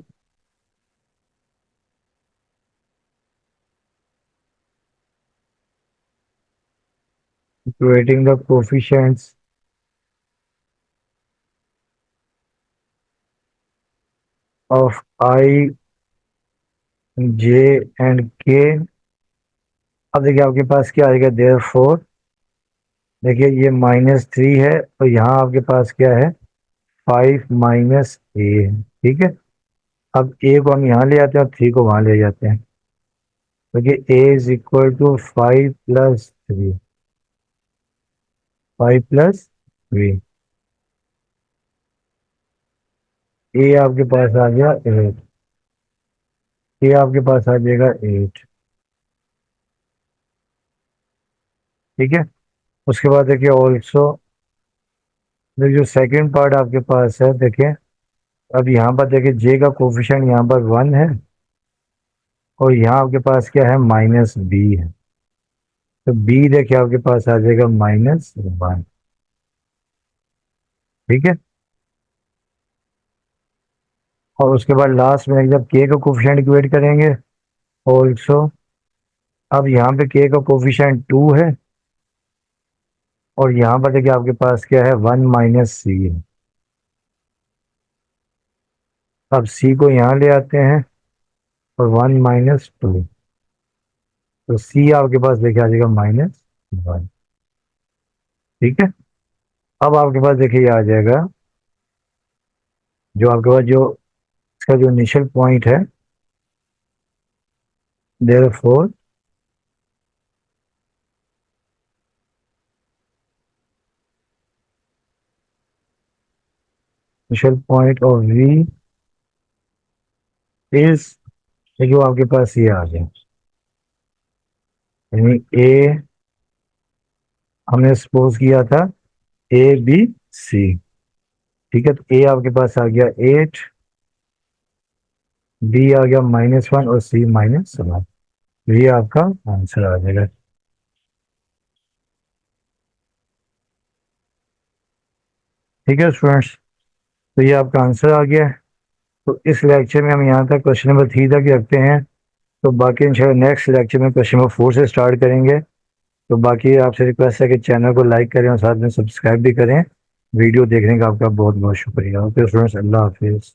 the coefficients of i j and k. अब देखिए आपके पास क्या आएगा, देयरफॉर देखिए ये -3 है, और यहाँ आपके पास क्या है 5 - ए है, ठीक है। अब ए को हम यहाँ ले आते हैं और 3 को वहां ले जाते हैं। देखिए ए इज इक्वल टू 5 + 3, 5 + 3, ए आपके पास आ गया 8, ए आपके पास आ जाएगा 8, ठीक है। उसके बाद देखिए ऑल्सो, देखिए जो सेकंड पार्ट आपके पास है देखिए, अब यहाँ पर देखिए जे का कोफिशिएंट यहाँ पर 1 है, और यहाँ आपके पास क्या है -b है, तो b देखिए आपके पास आ जाएगा -1, ठीक है। और उसके बाद लास्ट में जब k का कोफिशिएंट इक्वेट करेंगे ऑल्सो, अब यहाँ पे k का कोफिशिएंट 2 है, और यहाँ पर देखिए आपके पास क्या है 1 - c है। अब c को यहाँ ले आते हैं और 1 - 2, तो c आपके पास देखिए आ जाएगा -1, ठीक है। अब आपके पास देखिए ये आ जाएगा जो आपके पास जो इसका जो इनिशियल पॉइंट है Therefore, initial point of V is, देखिए वो आपके पास ये आ गया, यानी ए हमने सपोज किया था ABC, ठीक है। तो ए आपके पास आ गया 8, बी आ गया -1 और सी -1। ये आपका आंसर आ जाएगा। ठीक है स्टूडेंट्स, तो ये आपका आंसर आ गया है। तो इस लेक्चर में हम यहाँ तक क्वेश्चन नंबर 3 तक ही रखते हैं। तो बाकी इंशाल्लाह नेक्स्ट लेक्चर में क्वेश्चन नंबर 4 से स्टार्ट करेंगे। तो बाकी आपसे रिक्वेस्ट है कि चैनल को लाइक करें और साथ में सब्सक्राइब भी करें। वीडियो देखने का आपका बहुत बहुत शुक्रिया। ओके स्टूडेंट्स, अल्लाह हाफिज़।